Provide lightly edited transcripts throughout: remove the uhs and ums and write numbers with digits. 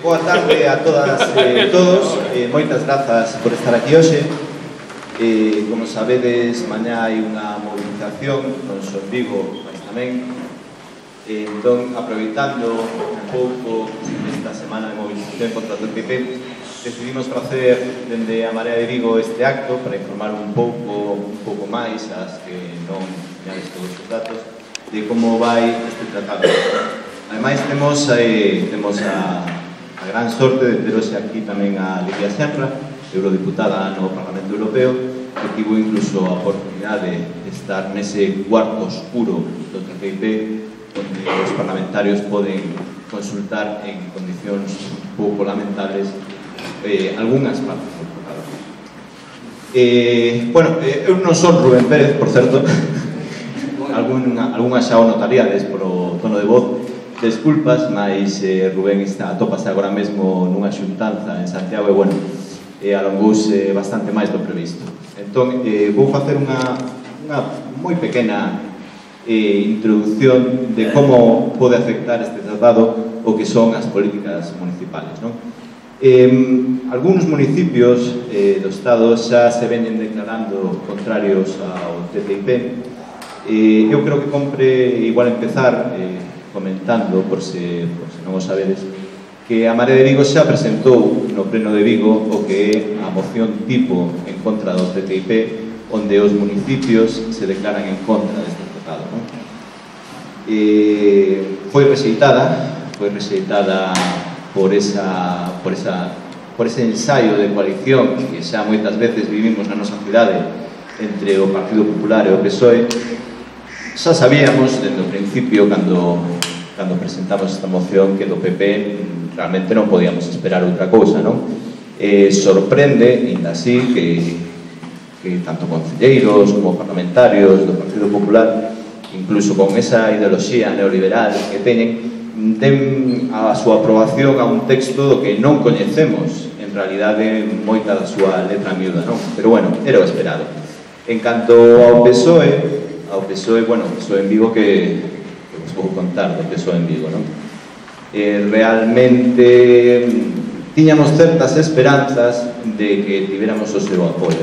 Boa tarde a todas e todos, moitas grazas por estar aquí hoxe. Como sabedes, mañá hai unha movilización non só en Vigo, mas tamén. Entón, aproveitando un pouco esta semana de movilización contra o TTIP, decidimos facer dende a Marea de Vigo este acto para informar un pouco máis as que non teñades todos os datos de como vai este tratado. Ademais, temos a gran sorte de ter hoxe aquí tamén a Lidia Senra, eurodiputada no Parlamento Europeo, que tivo incluso a oportunidade de estar nese cuarto oscuro do TTIP, onde os parlamentarios poden consultar en condicións un pouco lamentables algunhas partes do tratado. Eu non son Rubén Pérez, por certo, algunhas xa o notaríades polo tono de voz. Desculpas, mas Rubén atópase agora mesmo nunha xuntanza en Santiago e alongouse bastante máis do previsto. Entón, vou facer unha moi pequena introducción de como pode afectar este tratado o que son as políticas municipales, non? Algúns municipios do Estado xa se veñen declarando contrarios ao TTIP. Eu creo que compre igual empezar comentando, por se non o sabedes, que a Marea de Vigo xa presentou no Pleno de Vigo o que é a moción tipo en contra do TTIP, onde os municipios se declaran en contra deste tratado, non? Foi rexeitada por ese ensaio de coalición que xa moitas veces vivimos na nosa cidade entre o Partido Popular e o PSOE. Xa sabíamos, dende o principio, cando presentamos esta moción, que do PP realmente non podíamos esperar outra cousa, non? Sorprende, ainda así, que tanto concelleiros como parlamentarios do Partido Popular, incluso con esa ideoloxía neoliberal que teñen, den a súa aprobación a un texto do que non coñecemos, en realidade, moita da súa letra miúda, non? Pero, bueno, era o esperado. En canto ao PSOE, bueno, o PSOE en Vigo que vos vou contar do PSOE en Vigo, non? Realmente tiñamos certas esperanzas de que tivéramos o seu apoio.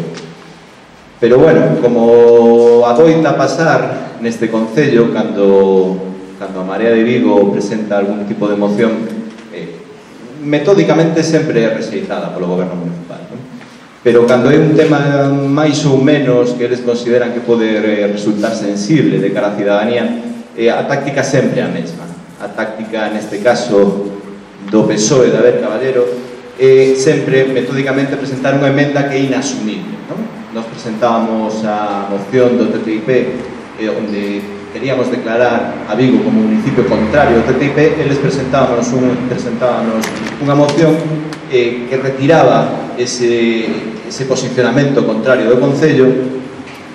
Pero, bueno, como adoita pasar neste concello, cando a Marea de Vigo presenta algún tipo de moción, metódicamente sempre é rexeitada polo goberno municipal, non? Pero cando é un tema máis ou menos que eles consideran que pode resultar sensible de cara á cidadanía, a táctica sempre é a mesma. A táctica, neste caso, do PSOE de Abel Caballero, é sempre metódicamente presentar unha emenda que é inasumible, non? Nos presentábamos a moción do TTIP, onde queríamos declarar a Vigo como municipio contrario ao TTIP. Eles presentábamos unha moción que retiraba ese posicionamento contrario do Concello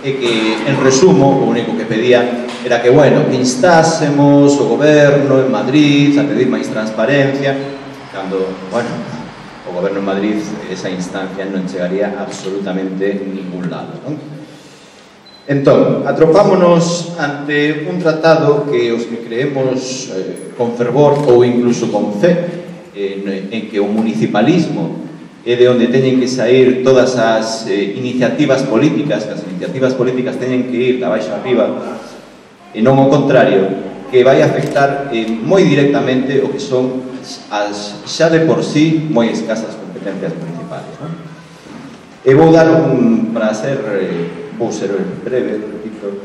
e que, en resumo, o único que pedía era que, bueno, que instásemos o goberno en Madrid a pedir máis transparencia, cando, bueno, o goberno en Madrid esa instancia non chegaría absolutamente en ningún lado, non? Entón, atropámonos ante un tratado que os que creemos con fervor ou incluso con fe en que o municipalismo é de onde teñen que sair todas as iniciativas políticas, que as iniciativas políticas teñen que ir da baixo arriba e non ao contrario, que vai afectar moi directamente o que son as xa de por sí moi escasas competencias municipales, non? E vou dar vou ser breve, repito,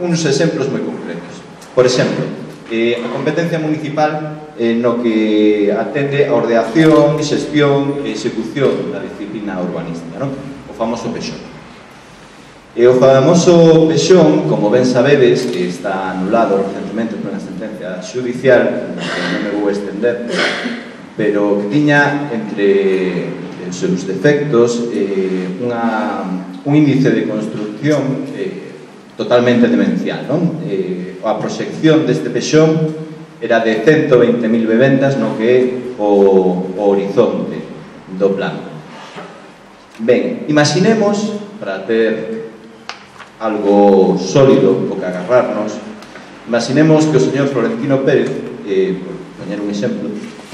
uns exemplos moi concretos. Por exemplo, a competencia municipal no que atende a ordenación, xestión e execución da disciplina urbanística, non? O famoso PEXón. E o famoso PEXón, como ben sabedes, que está anulado recentemente por unha sentencia judicial, que non me vou estender, pero que tiña entre os seus defectos un índice de construcción totalmente demencial, non? A proxección deste PEXón era de 120.000 vivendas no que é o horizonte do plan. Ben, imaginemos, para ter algo sólido o que agarrarnos, imaginemos que o señor Florentino Pérez, por poñer un exemplo,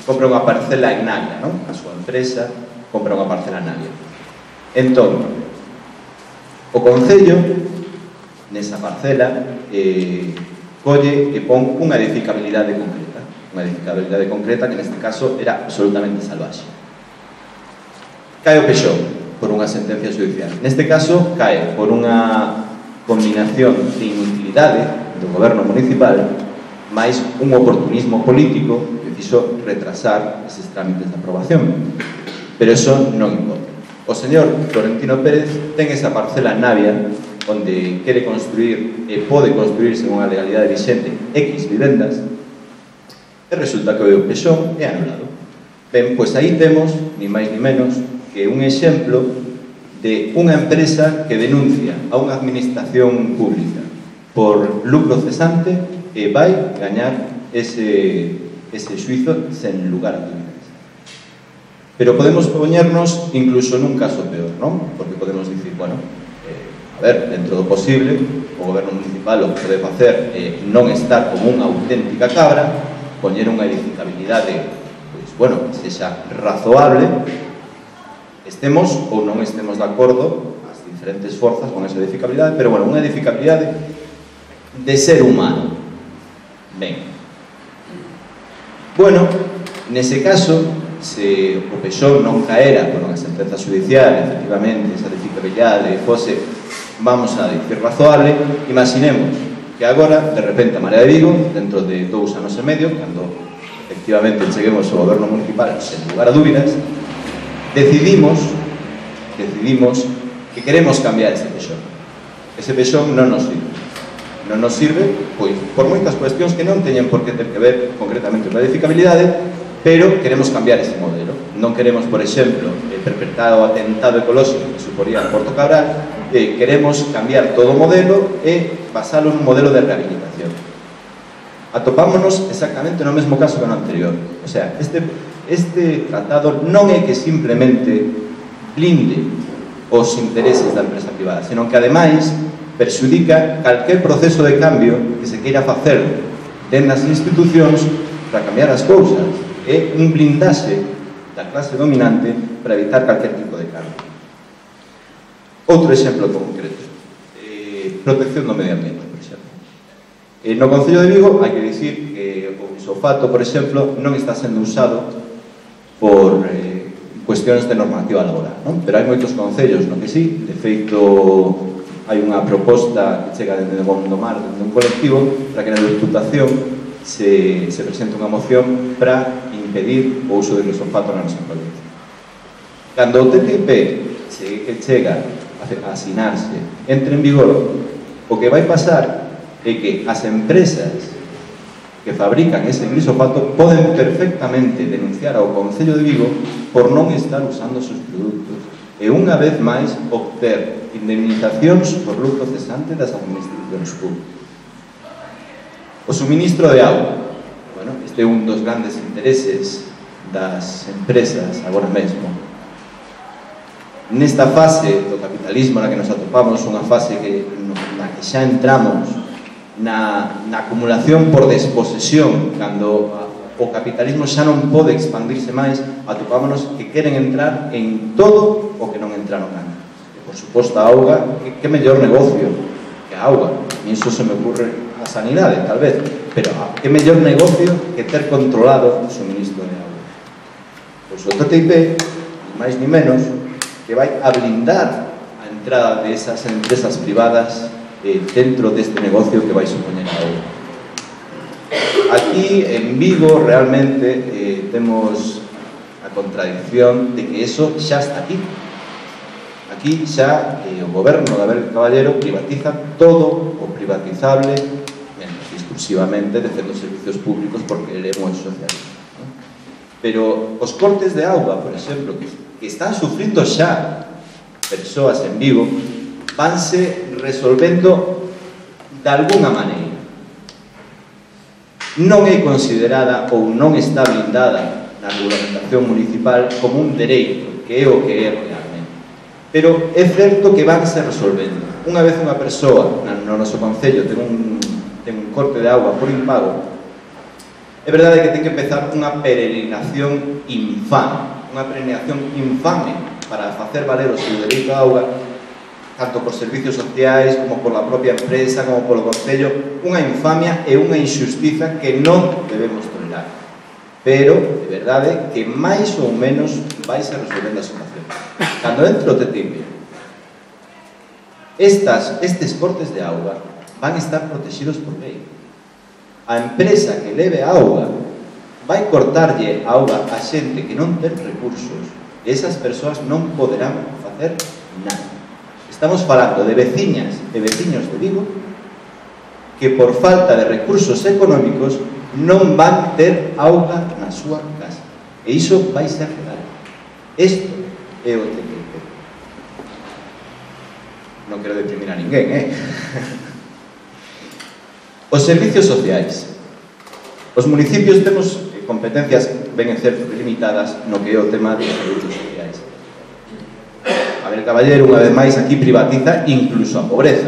compra unha parcela en Navia, non? A súa empresa compra unha parcela en Navia. Entón, o Concello, nesa parcela, colle e pon unha edificabilidade concreta que neste caso era absolutamente salvaxe. Cae o pexón por unha sentencia judicial. Neste caso, cae por unha combinación de inutilidade do goberno municipal máis un oportunismo político que fixo retrasar eses trámites de aprobación. Pero eso non importa. O señor Florentino Pérez ten esa parcela en Navia onde quere construir e pode construirse unha legalidade vixente X vivendas e resulta que o pexón é anulado. Ben, pois aí temos, ni máis ni menos, que un exemplo de unha empresa que denuncia a unha administración pública por lucro cesante e vai gañar ese xuizo sen lugar a dúbidas. Pero podemos poñernos incluso nun caso peor, non? Porque podemos dicir, bueno, a ver, dentro do posible, o goberno municipal o que pode facer é non estar como unha auténtica cabra, poñer unha edificabilidade, pois, bueno, que sexa razoable, estemos ou non estemos de acordo as diferentes forzas con esa edificabilidade, pero, bueno, unha edificabilidade de ser humano. Ben. Bueno, nese caso, se o pexón non caera por unha sentenza judicial, efectivamente, esa edificabilidade fose, vamos a dicir, razoable, imaginemos que agora, de repente, a Marea de Vigo, dentro de 2 anos e medio, cando efectivamente cheguemos ao goberno municipal, sen lugar a dúbidas, decidimos que queremos cambiar ese pexón. Ese pexón non nos sirve. Non nos sirve, pois, por moitas cuestións que non teñen por que ter que ver concretamente coa edificabilidade, pero queremos cambiar ese modelo. Non queremos, por exemplo, perpetrar o atentado ecolóxico que suporía a Porto Cabral, queremos cambiar todo o modelo e basalo nun modelo de rehabilitación. Atopámonos exactamente no mesmo caso que no anterior. O sea, este tratado non é que simplemente blinde os intereses da empresa privada, senón que, ademais, perxudica calquer proceso de cambio que se queira facer dentro das institucións para cambiar as cousas. É un blindaxe da clase dominante para evitar calquer tipo de cambio. Outro exemplo concreto, protección do medio ambiente, por exemplo. No Concello de Vigo hai que dicir que o glifosato, por exemplo, non está sendo usado por cuestións de normativa laboral, non? Pero hai moitos concellos no que sí. De feito, hai unha proposta que chega dende Gondomar, dende un colectivo, para que na Deputación se presente unha moción para impedir o uso de glifosato na nosa provincia. Cando o TTIP chega a asinarse, entre en vigor, o que vai pasar é que as empresas que fabrican ese glifosato poden perfectamente denunciar ao Concello de Vigo por non estar usando os seus produtos e, unha vez máis, obter indemnizacións por lucro cesante das administracións públicas. O suministro de auga. Bueno, este é un dos grandes intereses das empresas agora mesmo. Nesta fase do capitalismo na que nos atopamos, unha fase na que xa entramos na acumulación por desposesión, cando o capitalismo xa non pode expandirse máis, atopámonos que queren entrar en todo o que non entraron antes. E, por suposto, a auga, que mellor negocio que a auga. E iso se me ocurre a sanidade, tal vez, pero que mellor negocio que ter controlado o suministro de auga. Pois o TTIP, ni máis ni menos, que vai a blindar a entrada de esas empresas privadas dentro deste negocio que vai supoñer a auga. Aquí, en Vigo, realmente temos a contradicción de que eso xa está aquí. Aquí xa o goberno de Abel Caballero privatiza todo o privatizable, exclusivamente defende os servicios públicos porque queremos socialismo. Pero os cortes de auga, por exemplo, que están sufrindo xa persoas en Vigo, vanse resolvendo de alguna maneira. Non é considerada ou non está blindada na regulamentación municipal como un dereito, que é o que é realmente. Pero é certo que vanse resolvendo. Unha vez unha persoa no noso concello ten un corte de auga por impago, É verdade que ten que empezar unha peregrinación infame, para facer valer o seu dereito á auga, tanto por servicios sociais, como por la propia empresa, como polo Concello, unha infamia e unha injustiza que non debemos tolerar. Pero, de verdade, que máis ou menos vais a resolver a situación. Cando entre o TTIP, estes cortes de auga van a estar protegidos por lei. A empresa que leve a auga vai cortarlle a auga a xente que non ten recursos e esas persoas non poderán facer nada. Estamos falando de veciñas e veciños de Vigo que por falta de recursos económicos non van ter auga na súa casa. E iso vai ser real. Isto é o TTIP. Non quero deprimir a ninguén, Os servicios sociais. Os municipios temos competencias ben en certo limitadas no que é o tema dos servicios sociais. Abel Caballero, unha vez máis, aquí privatiza incluso a pobreza.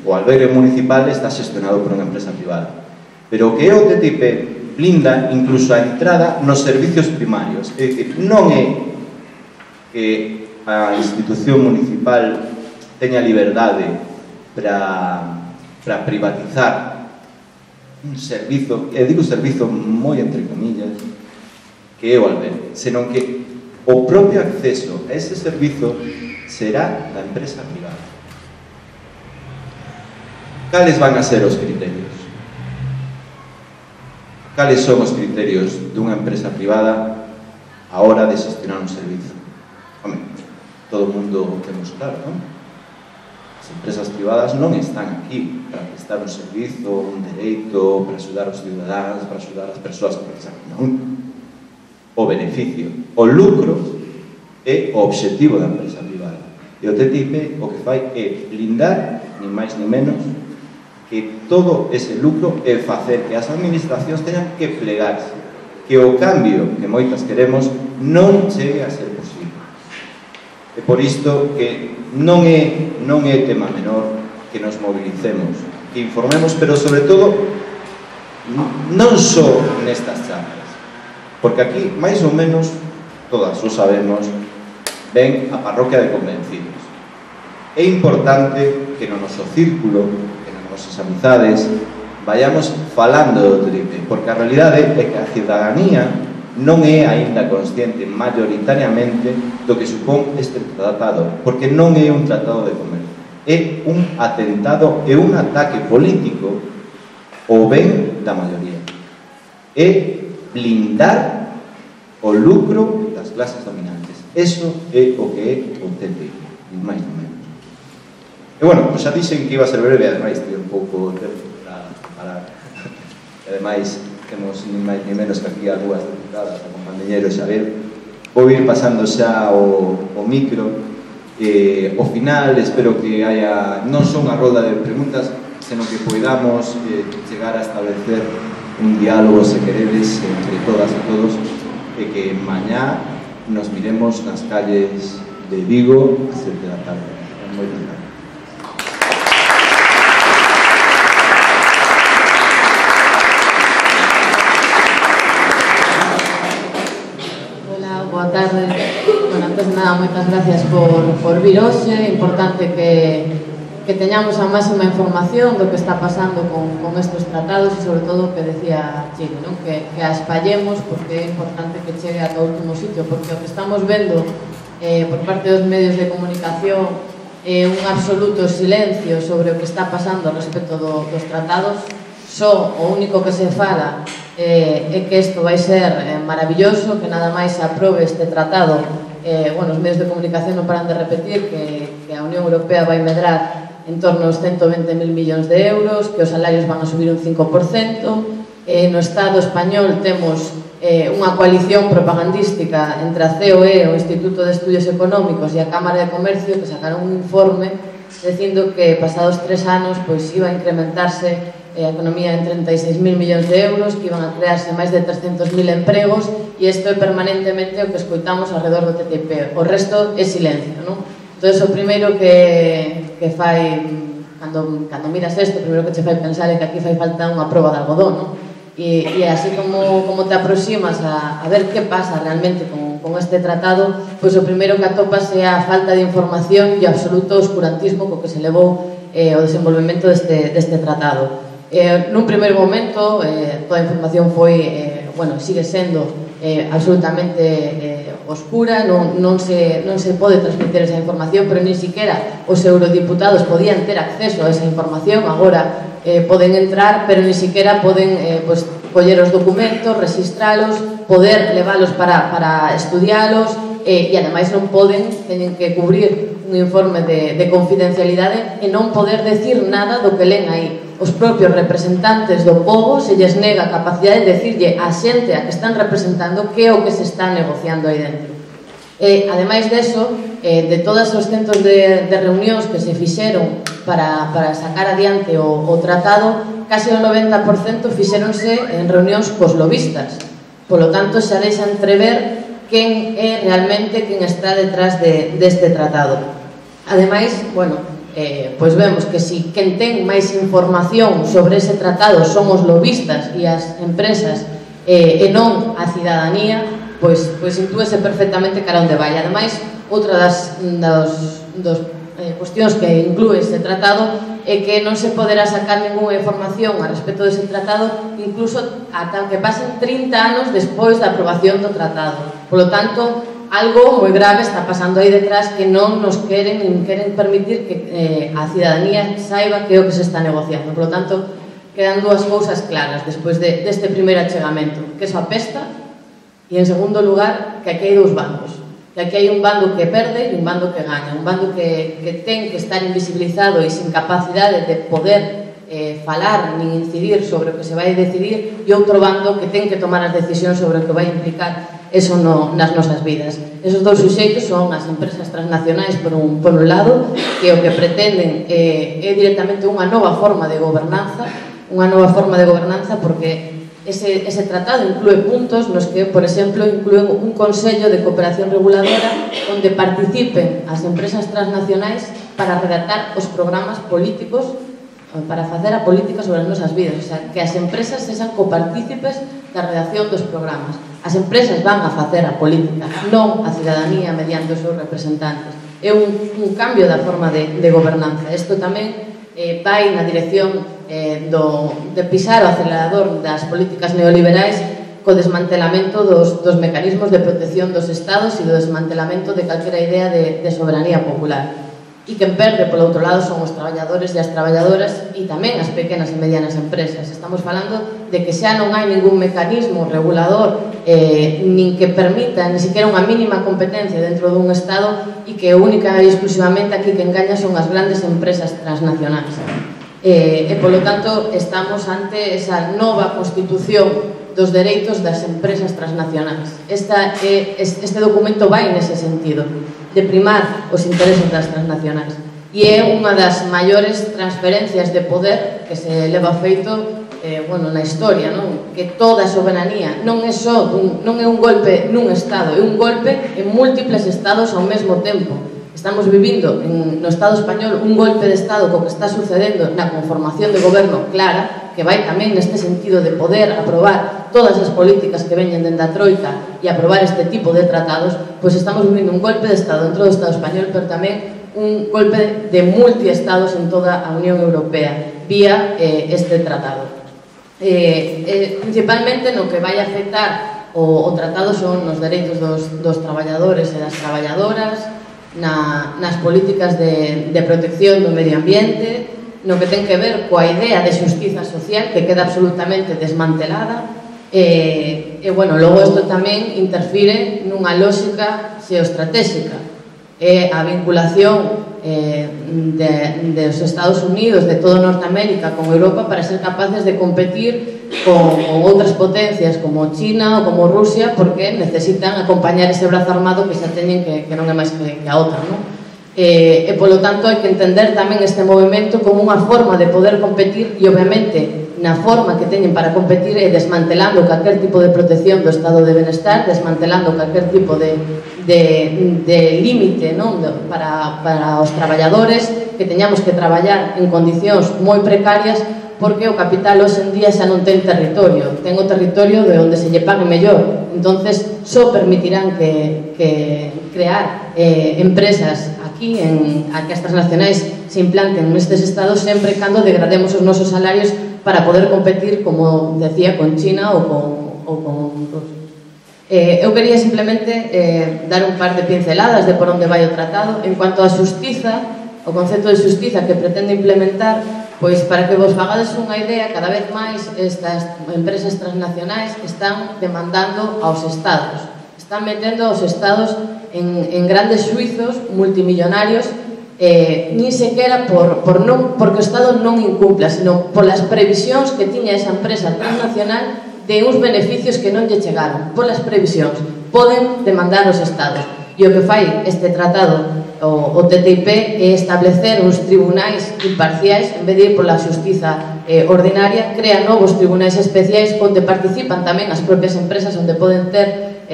O albergue municipal está xestionado por unha empresa privada. Pero o que é o TTIP blinda incluso a entrada nos servicios primarios. É dicir, non é que a institución municipal teña liberdade para privatizar un servizo, e digo servizo moi entre comillas, que é o albergue, senón que o propio acceso a ese servizo será da empresa privada. Cales van a ser os criterios? Cales son os criterios dunha empresa privada a hora de xestionar un servizo? Home, todo o mundo temos claro, non? As empresas privadas non están aquí para prestar un servizo, un dereito, para axudar os ciudadanos, para axudar as persoas que precisam. Non. O beneficio, o lucro é o obxectivo da empresa privada. E o TTIP o que fai é blindar, nin máis nin menos, que todo ese lucro é facer que as administracións teñan que plegarse, que o cambio que moitas queremos non chegue a ser posible. E por isto que non é tema menor que nos mobilicemos, que informemos, pero sobre todo non só nestas charlas, porque aquí, máis ou menos, todas o sabemos, ven a parroquia de convencidos. É importante que no noso círculo, que nas nosas amizades, vayamos falando do TTIP, porque a realidade é que a ciudadanía non é aínda consciente mayoritariamente do que supón este tratado, porque non é un tratado de comercio, é un atentado e un ataque político ao ben da maioría. É blindar o lucro das clases dominantes. Eso é o que é o TTIP, nin máis nin menos. E bueno, pois xa dixen que iba a ser breve, ademais tive un pouco de tempo para parar. E ademais temos nin máis nin menos que aquí a dúas deputadas, a compañeiro Xavier. Vou ir pasando xa o micro. Ao final espero que haya non só unha rolda de preguntas, senón que poidamos chegar a establecer un diálogo, se queredes, entre todas e todos, e que mañá nos miremos nas calles de Vigo a 7 da tarde. Moitas gracias. Hola, boa tarde. Bueno, antes de nada, moitas gracias por vir hoxe. É importante que teñamos a máxima información do que está pasando con estes tratados e sobre todo o que decía Chile, non? Que a espallemos, porque é importante que chegue ata o último sitio, porque o que estamos vendo por parte dos medios de comunicación é un absoluto silencio sobre o que está pasando respecto dos tratados. Só o único que se fala é que isto vai ser maravilloso, que nada máis se aprobe este tratado. Bueno, os medios de comunicación non paran de repetir que a Unión Europea vai medrar en torno aos 120.000 millóns de euros, que os salarios van a subir un 5%. No Estado español temos unha coalición propagandística entre a COE, o Instituto de Estudios Económicos, e a Cámara de Comercio, que sacaron un informe dicindo que pasados 3 anos pois iba a incrementarse a economía en 36.000 millóns de euros, que iban a crearse máis de 300.000 empregos, e isto é permanentemente o que escoitamos alrededor do TTIP. O resto é silencio, non? Entón, o primeiro que fai, cando miras isto, o primeiro que che fai pensar é que aquí fai falta unha proba de algodón, non? e así como te aproximas a ver que pasa realmente con este tratado, pois o primeiro que atopas é a falta de información e o absoluto oscurantismo co que se levou o desenvolvemento deste tratado. Nun primeiro momento toda a información foi, sigue sendo absolutamente oscura, non se pode transmitir esa información, pero ni siquiera os eurodiputados podían ter acceso a esa información. Agora poden entrar, pero ni siquiera poden coller os documentos, registralos, poder leválos para estudialos, e ademais non poden, teñen que cubrir un informe de confidencialidade e non poder decir nada do que len aí. Os propios representantes do povo se lles nega a capacidade de decirlle a xente a que están representando que é o que se está negociando aí dentro. Ademais deso, de todos os centros de reunións que se fixeron para sacar adiante o tratado, case o 90% fixéronse en reunións cos lobistas. Polo tanto, xa deixa entrever quen é realmente quen está detrás deste tratado. Ademais, pois vemos que si quen ten máis información sobre ese tratado son os lobistas e as empresas e non a cidadanía, pois intúese perfectamente cara onde vai. Ademais, outra das cuestións que inclúe ese tratado é que non se poderá sacar ninguna información a respecto dese tratado incluso ata que pasen 30 anos despois da aprobación do tratado. Por lo tanto, algo moi grave está pasando aí detrás que non nos queren permitir que a cidadanía saiba que é o que se está negociando. Por lo tanto, quedan dúas cousas claras despois deste primeiro achegamento, que eso apesta, e en segundo lugar, que aquí hai dous bandos, que aquí hai un bando que perde e un bando que gaña, un bando que ten que estar invisibilizado e sin capacidade de poder falar nin incidir sobre o que se vai decidir, e outro bando que ten que tomar as decisións sobre o que vai implicar eso nas nosas vidas. Esos dous suxeitos son as empresas transnacionais por un lado, que o que pretenden é directamente unha nova forma de gobernanza, porque ese tratado inclúe puntos nos que, por exemplo, inclúen un Consello de Cooperación Reguladora onde participen as empresas transnacionais para redactar os programas políticos, para facer a política sobre as nosas vidas. O sea, que as empresas sexan copartícipes da redacción dos programas. As empresas van a facer a política, non a cidadanía mediante os seus representantes. É un cambio da forma de gobernanza. Isto tamén vai na dirección de pisar o acelerador das políticas neoliberais co desmantelamento dos mecanismos de protección dos estados e do desmantelamento de calquera idea de soberanía popular. E quen perde, polo outro lado, son os traballadores e as traballadoras e tamén as pequenas e medianas empresas. Estamos falando de que xa non hai ningún mecanismo regulador nin que permita, ni siquiera unha mínima competencia dentro dun Estado, e que única e exclusivamente aquí que engaña son as grandes empresas transnacionais. E, polo tanto, estamos ante esa nova constitución dos dereitos das empresas transnacionais. Este documento vai nese sentido, de primar os intereses das transnacionais. E é unha das maiores transferencias de poder que se leva feito na historia, non? Que toda a soberanía non é un golpe nun Estado, é un golpe en múltiples Estados ao mesmo tempo. Estamos vivindo no Estado español un golpe de Estado co que está sucedendo na conformación de goberno clara, que vai tamén neste sentido de poder aprobar todas as políticas que veñen dende a Troika e aprobar este tipo de tratados. Pois estamos vivindo un golpe de Estado dentro do Estado español, pero tamén un golpe de multiestados en toda a Unión Europea vía este tratado. Principalmente no que vai afectar o tratado son os dereitos dos traballadores e das traballadoras, nas políticas de protección do medio ambiente, no que ten que ver coa idea de xustiza social que queda absolutamente desmantelada. Logo isto tamén interfire nunha lógica xeoestratégica. A vinculación dos Estados Unidos, de toda Norteamérica con Europa, para ser capaces de competir con outras potencias como China ou como Rusia, porque necesitan acompañar ese brazo armado que xa teñen, que non é máis que a outra, non? E polo tanto hai que entender tamén este movimento como unha forma de poder competir, e obviamente na forma que teñen para competir é desmantelando calquer tipo de protección do estado de benestar, desmantelando calquer tipo de límite, non? Para os traballadores, que teñamos que traballar en condicións moi precarias porque o capital hoxe en día xa non ten territorio, ten o territorio de onde se lle pague mellor. Entonces, só permitirán que crear empresas aquí, que as transnacionais se implanten nestes estados sempre cando degrademos os nosos salarios para poder competir, como decía, con China ou con Rusia. Eu quería simplemente dar un par de pinceladas de por onde vai o tratado. En cuanto á xustiza, o concepto de xustiza que pretende implementar, pois para que vos fagades unha idea, cada vez máis estas empresas transnacionais están demandando aos estados, están metendo aos estados en grandes xuizos multimillonarios, nin sequera porque o estado non incumpla, sino polas previsións que tiña esa empresa transnacional de uns beneficios que non lle chegaron. Polas previsións poden demandar os estados, e o que fai este tratado, o TTIP, é establecer uns tribunais imparciais en vez de ir pola xustiza ordinaria, crea novos tribunais especiais onde participan tamén as propias empresas, onde poden ter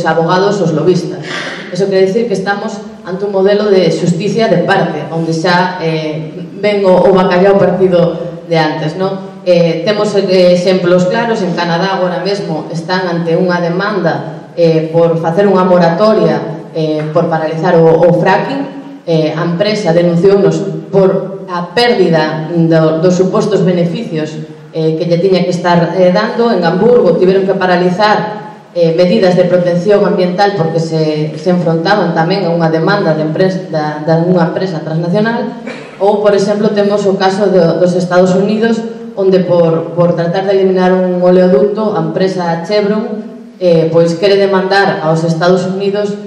abogados os lobistas. Eso quere dicir que estamos ante un modelo de xusticia de parte, onde xa ven o bacallao partido de antes, non? Temos exemplos claros. En Canadá agora mesmo están ante unha demanda por facer unha moratoria por paralizar o fracking. A empresa denunciounos por a pérdida dos supostos beneficios que lle tiña que estar dando. En Hamburgo tiveron que paralizar medidas de protección ambiental porque se enfrontaban tamén a unha demanda de unha empresa transnacional. Ou, por exemplo, temos o caso dos Estados Unidos, onde por tratar de eliminar un oleoducto, a empresa Chevron pois quere demandar aos Estados Unidos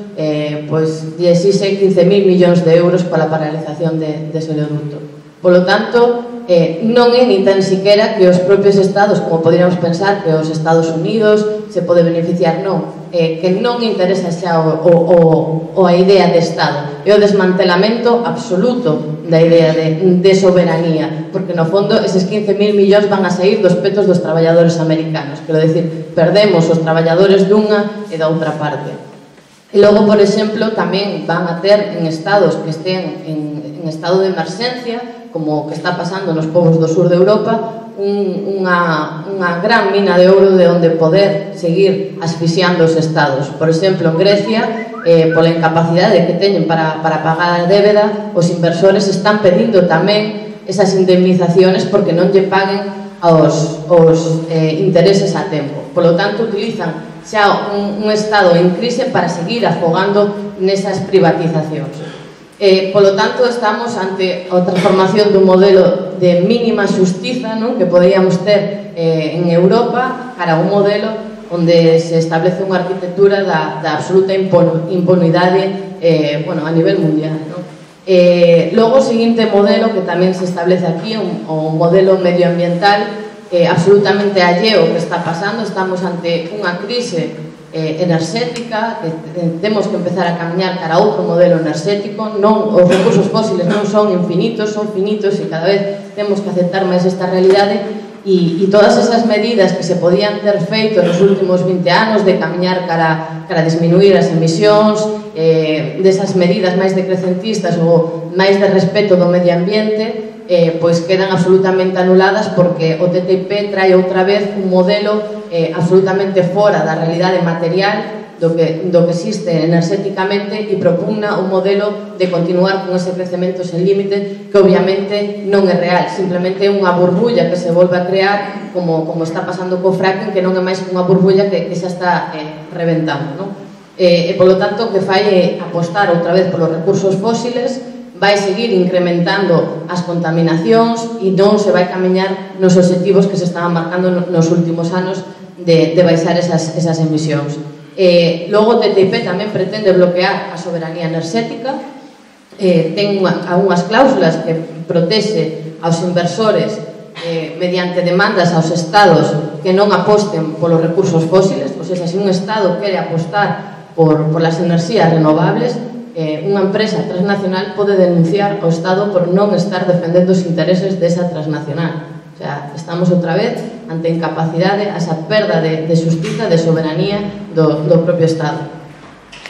pois lle exixe 15.000 millóns de euros para a paralización dese oleoducto. Polo tanto, non é ni tan siquiera que os propios estados, como poderíamos pensar que os Estados Unidos se pode beneficiar, non, que non interesa xa a idea de Estado, é o desmantelamento absoluto da idea de soberanía, porque no fondo eses 15.000 millóns van a sair dos petos dos traballadores americanos, quero dicir, perdemos os traballadores dunha e da outra parte. E logo, por exemplo, tamén van a ter en estados que estén en estado de emerxencia, como que está pasando nos povos do sur de Europa, unha gran mina de ouro de onde poder seguir asfixiando os estados. Por exemplo, en Grecia, pola incapacidade que teñen para pagar a débeda, os inversores están pedindo tamén esas indemnizaciones porque non lle paguen aos intereses a tempo. Polo tanto, utilizan xa un estado en crise para seguir afogando nesas privatizacións. Polo tanto, estamos ante a transformación dun modelo de mínima xustiza, non, que poderíamos ter en Europa, cara a un modelo onde se establece unha arquitectura da absoluta impunidade a nivel mundial, non? Logo, o seguinte modelo que tamén se establece aquí, o modelo medioambiental, absolutamente alleo que está pasando. Estamos ante unha crise enerxética, que temos que empezar a camiñar cara a outro modelo enerxético. Os recursos fósiles non son infinitos, son finitos, e cada vez temos que aceptar máis esta realidade, e todas esas medidas que se podían ter feito nos últimos 20 anos de camiñar cara a disminuir as emisións, desas medidas máis decrecentistas ou máis de respeto do medio ambiente, pois quedan absolutamente anuladas, porque o TTIP trae outra vez un modelo absolutamente fora da realidade material do que existe enerxéticamente, e propugna un modelo de continuar con ese crecemento sen límite, que obviamente non é real, simplemente é unha burbulla que se volve a crear, como está pasando co fracking, que non é máis que unha burbulla que xa está reventando, non? E polo tanto, o que fai é apostar outra vez polos recursos fósiles, vai seguir incrementando as contaminacións e non se vai camiñar nos obxectivos que se estaban marcando nos últimos anos de baixar esas emisións. Logo, o TTIP tamén pretende bloquear a soberanía enerxética, ten algunhas cláusulas que protexe aos inversores mediante demandas aos estados que non aposten polos recursos fósiles. Ou seja, se un estado quere apostar por las enerxías renovables, unha empresa transnacional pode denunciar ao Estado por non estar defendendo os intereses desa transnacional. O sea, estamos outra vez ante incapacidade, a esa perda de xustiza, de soberanía do propio Estado.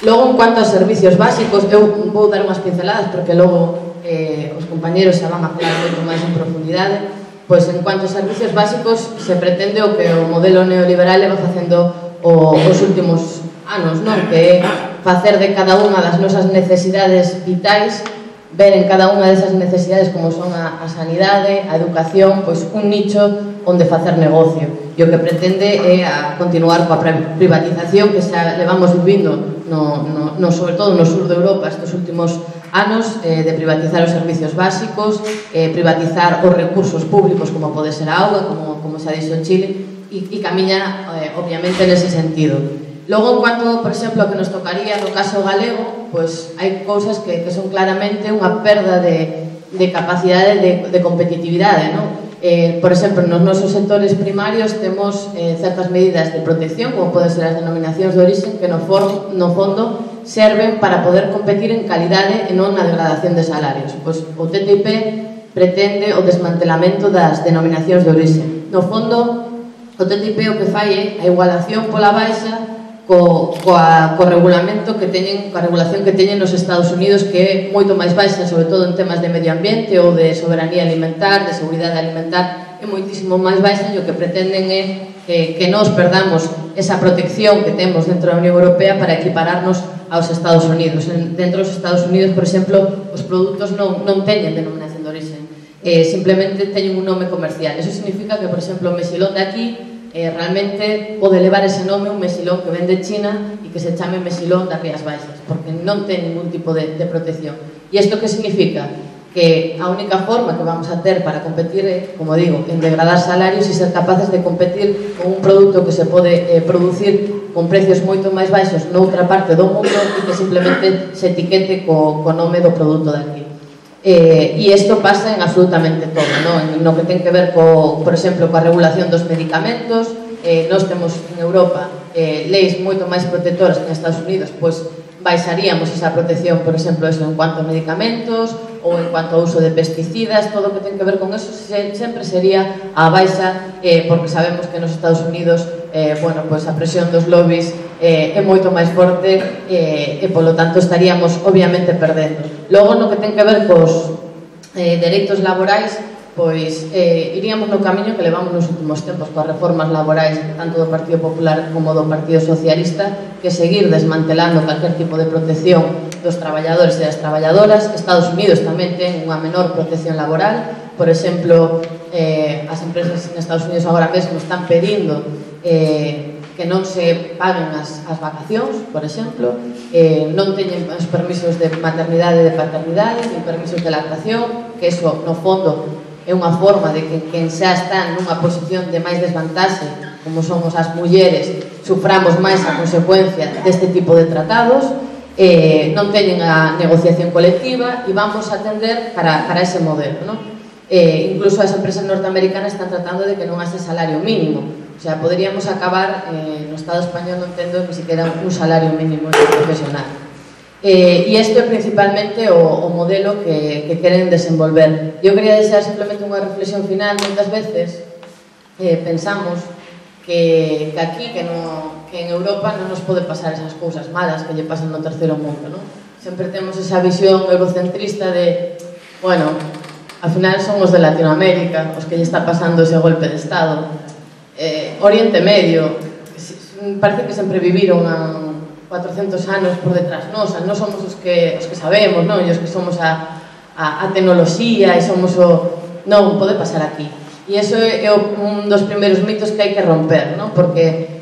Logo, en cuanto aos servicios básicos, eu vou dar unhas pinceladas porque logo os compañeros xa van a falar moito máis en profundidade. pois en cuanto aos servicios básicos se pretende o que o modelo neoliberal leva facendo os últimos anos, non? Que é facer de cada unha das nosas necesidades vitais, ver en cada unha desas necesidades como son a sanidade, a educación, pois un nicho onde facer negocio. E o que pretende é a continuar coa privatización que xa levamos vivindo sobre todo no sur de Europa estes últimos anos, de privatizar os servicios básicos, privatizar os recursos públicos como pode ser a auga, como xa dixo Chile, e camiña obviamente nese sentido. Logo, en cuanto, por exemplo, a que nos tocaría no caso galego, pois hai cousas que son claramente unha perda de capacidade de competitividade, non? Por exemplo, nos nosos sectores primarios temos certas medidas de protección, como poden ser as denominacións de orixen, que no fondo serven para poder competir en calidade e non na degradación de salarios. Pois o TTIP pretende o desmantelamento das denominacións de orixen. No fondo, o TTIP o que fai é a igualación pola baixa coa regulamento que teñen, coa regulación que teñen nos Estados Unidos, que é moito máis baixa, sobre todo en temas de medio ambiente ou de soberanía alimentar, de seguridade alimentar, é moitísimo máis baixa, e o que pretenden é que nós perdamos esa protección que temos dentro da Unión Europea para equipararnos aos Estados Unidos. Dentro dos Estados Unidos, por exemplo, os produtos non teñen denominación de origen, simplemente teñen un nome comercial. Eso significa que, por exemplo, o mexilón de aquí realmente pode levar ese nome un mexilón que ven de China e que se chame mexilón das Rías Baixas, porque non ten ningún tipo de protección. E isto que significa? Que a única forma que vamos a ter para competir é, como digo, en degradar salarios e ser capaces de competir con un produto que se pode producir con precios moito máis baixos noutra parte do mundo e que simplemente se etiquete co nome do produto de aquí. E isto pasa en absolutamente todo, non? No que ten que ver, por exemplo, coa regulación dos medicamentos. Nós temos en Europa leis moito máis protectoras que en Estados Unidos, pois baixaríamos esa protección, por exemplo, eso en cuanto a medicamentos ou en cuanto ao uso de pesticidas. Todo o que ten que ver con eso sempre sería a baixa, porque sabemos que nos Estados Unidos a presión dos lobbies é moito máis forte, e polo tanto estaríamos obviamente perdendo. Logo, no que ten que ver cos dereitos laborais, pois iríamos no camiño que levamos nos últimos tempos coas reformas laborais tanto do Partido Popular como do Partido Socialista, que seguir desmantelando calquer tipo de protección dos traballadores e das traballadoras. Estados Unidos tamén ten unha menor protección laboral. Por exemplo, as empresas en Estados Unidos agora mesmo están pedindo que non se paguen as vacacións, por exemplo, non teñen os permisos de maternidade e de paternidade, nin permisos de lactación, que eso, no fondo, é unha forma de que quen xa está nunha posición de máis desvantaxe, como somos as mulleres, suframos máis a consecuencia deste tipo de tratados. Non teñen a negociación colectiva e vamos a tender para ese modelo, non? Incluso as empresas norteamericanas están tratando de que non haxe salario mínimo. O sea, poderíamos acabar no Estado español non tendo ni siquiera un salario mínimo profesional. E isto é principalmente o modelo que queren desenvolver. Eu quería deixar simplemente unha reflexión final. Moitas veces pensamos que aquí, que en Europa non nos pode pasar esas cousas malas que lle pasan no terceiro mundo, non? Sempre temos esa visión eurocentrista de, bueno, ao final son os de Latinoamérica os que lle está pasando ese golpe de Estado. Oriente Medio, parece que sempre viviron 400 anos por detrás nosa. Non somos os que sabemos, non? E os que somos a tecnoloxía e somos o... Non, pode pasar aquí. E iso é un dos primeiros mitos que hai que romper, non? Porque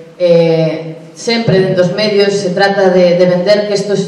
sempre dentro dos medios se trata de vender que isto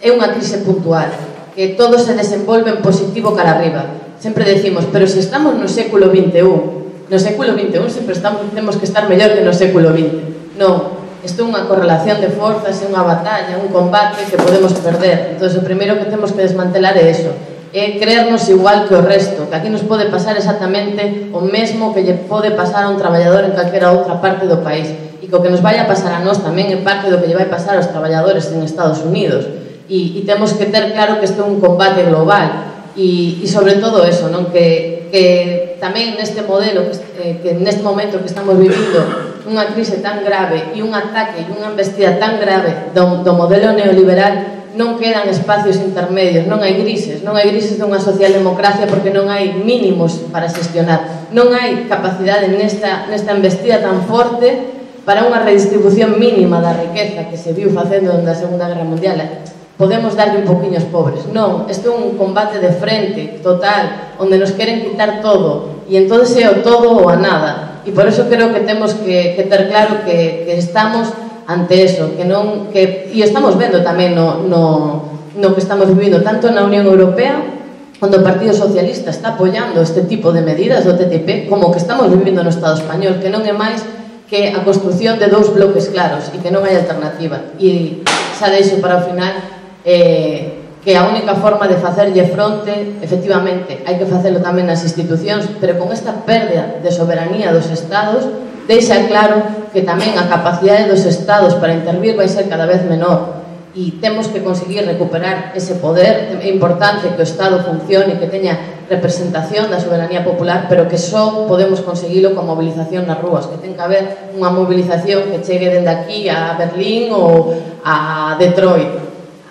é unha crise puntual, que todo se desenvolve en positivo cara arriba. Sempre decimos, pero se estamos no século XXI, no século XXI sempre temos que estar mellor que no século XX. Non, isto é unha correlación de forzas, é unha batalla, un combate que podemos perder. Entón, o primeiro que temos que desmantelar é eso, é creernos igual que o resto, que aquí nos pode pasar exactamente o mesmo que lle pode pasar a un traballador en calquera outra parte do país, e que o que nos vai a pasar a nós tamén é parte do que lle vai pasar aos traballadores en Estados Unidos. E temos que ter claro que isto é un combate global, e sobre todo eso, non? Que tamén neste modelo, que neste momento que estamos vivindo unha crise tan grave e un ataque e unha embestida tan grave do modelo neoliberal, non quedan espacios intermedios, non hai grises dunha socialdemocracia porque non hai mínimos para xestionar, non hai capacidade nesta embestida tan forte para unha redistribución mínima da riqueza que se viu facendo dende a Segunda Guerra Mundial. Podemos darlle un poquinho aos pobres. Non, isto é un combate de frente total, onde nos queren quitar todo, e entón é o todo ou a nada. E por iso creo que temos que ter claro que estamos ante eso, e estamos vendo tamén no que estamos vivindo, tanto na Unión Europea, onde o Partido Socialista está apoiando este tipo de medidas do TTIP, como que estamos vivindo no Estado español, que non é máis que a construción de dous bloques claros e que non hai alternativa. E xa deixo para o final que a única forma de facerlle fronte, efectivamente, hai que facelo tamén nas institucións, pero con esta perda de soberanía dos Estados, deixa claro que tamén a capacidade dos Estados para intervir vai ser cada vez menor, e temos que conseguir recuperar ese poder. É importante que o Estado funcione, que teña representación da soberanía popular, pero que só podemos conseguilo con movilización nas rúas, que ten que haber unha movilización que chegue dende aquí a Berlín ou a Detroit,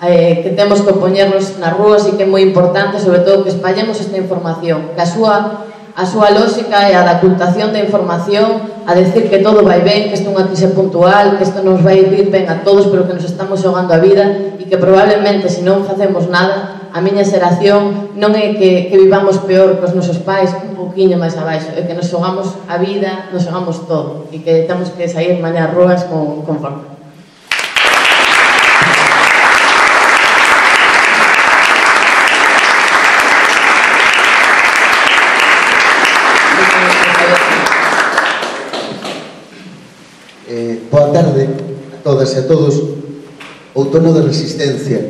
que temos que poñernos nas rúas, e que é moi importante, sobre todo, que espallemos esta información, que a súa lógica é a da ocultación da información, a decir que todo vai ben, que isto é unha crise puntual, que isto nos vai vir ben a todos, pero que nos estamos xogando a vida, e que probablemente, se non facemos nada, a miña xeración non é que vivamos peor que os nosos pais, un poquinho máis abaixo, é que nos xogamos a vida, nos xogamos todo, e que temos que sair mañá ás rúas con forza. Boa tarde a todas e a todos. Outono de Resistencia.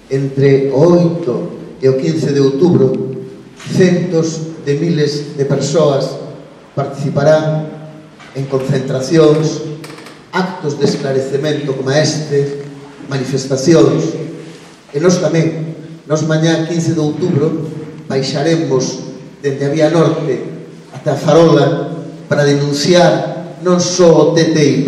Entre o 8 e o 15 de outubro, centos de miles de persoas participarán en concentracións, actos de esclarecemento como este, manifestacións. E nós tamén, nós mañá 15 de outubro, baixaremos dende a Vía Norte ata a Farola para denunciar non só o TTIP,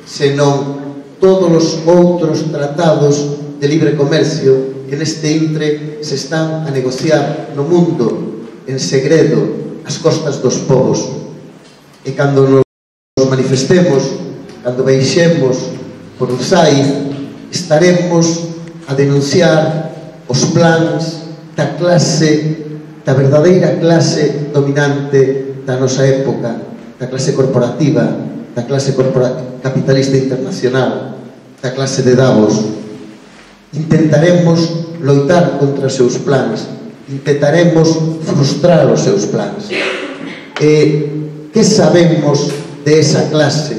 senón todos os outros tratados de libre comercio que neste intre se están a negociar no mundo en segredo ás costas dos povos. E cando nos manifestemos, cando baixemos por Urzaiz, estaremos a denunciar os plans da verdadeira clase dominante da nosa época, da clase corporativa, da clase capitalista internacional, da clase de Davos. Intentaremos loitar contra os seus plans, intentaremos frustrar os seus plans. E que sabemos de esa clase?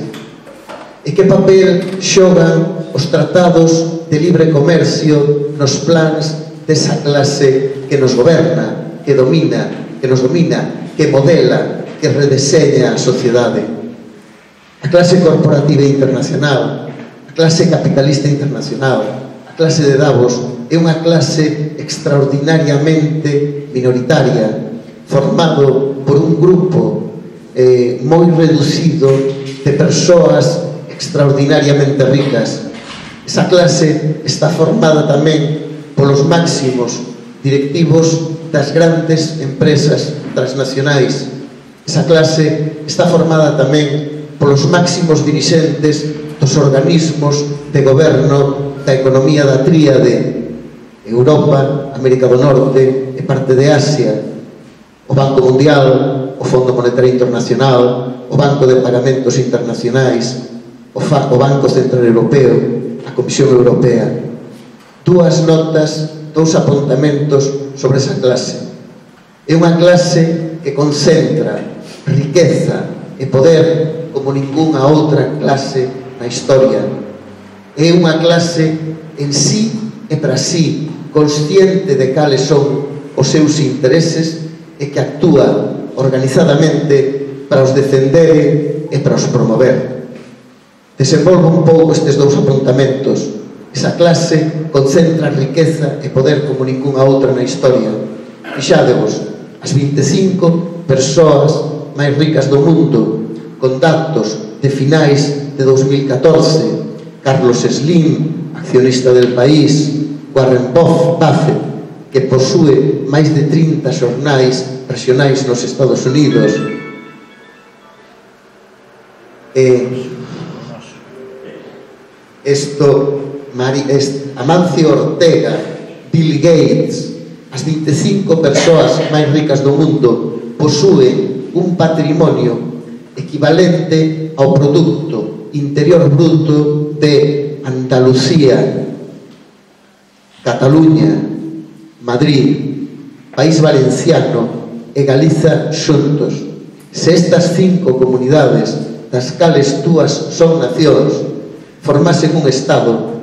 E que papel xogan os tratados de libre comercio nos plans desa clase que nos goberna, que domina, que nos domina, que modela, que redeseña a sociedade? A clase corporativa internacional, a clase capitalista internacional, a clase de Davos é unha clase extraordinariamente minoritaria, formado por un grupo moi reducido de persoas extraordinariamente ricas. Esa clase está formada tamén polos máximos directivos das grandes empresas transnacionais. Esa clase está formada tamén polos máximos dirixentes dos organismos de goberno da economía da tríade: Europa, América do Norte e parte de Asia, o Banco Mundial, o Fondo Monetario Internacional, o Banco de Pagamentos Internacionais, o Banco Central Europeo, a Comisión Europea. Dúas notas, dous apontamentos sobre esa clase. É unha clase que concentra riqueza e poder como ningunha outra clase na historia. É unha clase en sí e para sí, consciente de cales son os seus intereses e que actúa organizadamente para os defender e para os promover. Desenvolvo un pouco estes dous apontamentos. Esa clase concentra riqueza e poder como ningunha outra na historia. Fixádevos, as 25 persoas máis ricas do mundo, con datos de finais de 2014, Carlos Slim, accionista del País, Warren Buffett, que posúe máis de 30 xornais regionais nos Estados Unidos, Amancio Ortega, Bill Gates, as 25 persoas máis ricas do mundo, posúen un patrimonio equivalente ao Producto Interior Bruto de Andalucía, Cataluña, Madrid, País Valenciano e Galiza xuntos. Se estas 5 comunidades, das cales túas son nacións, formasen un Estado,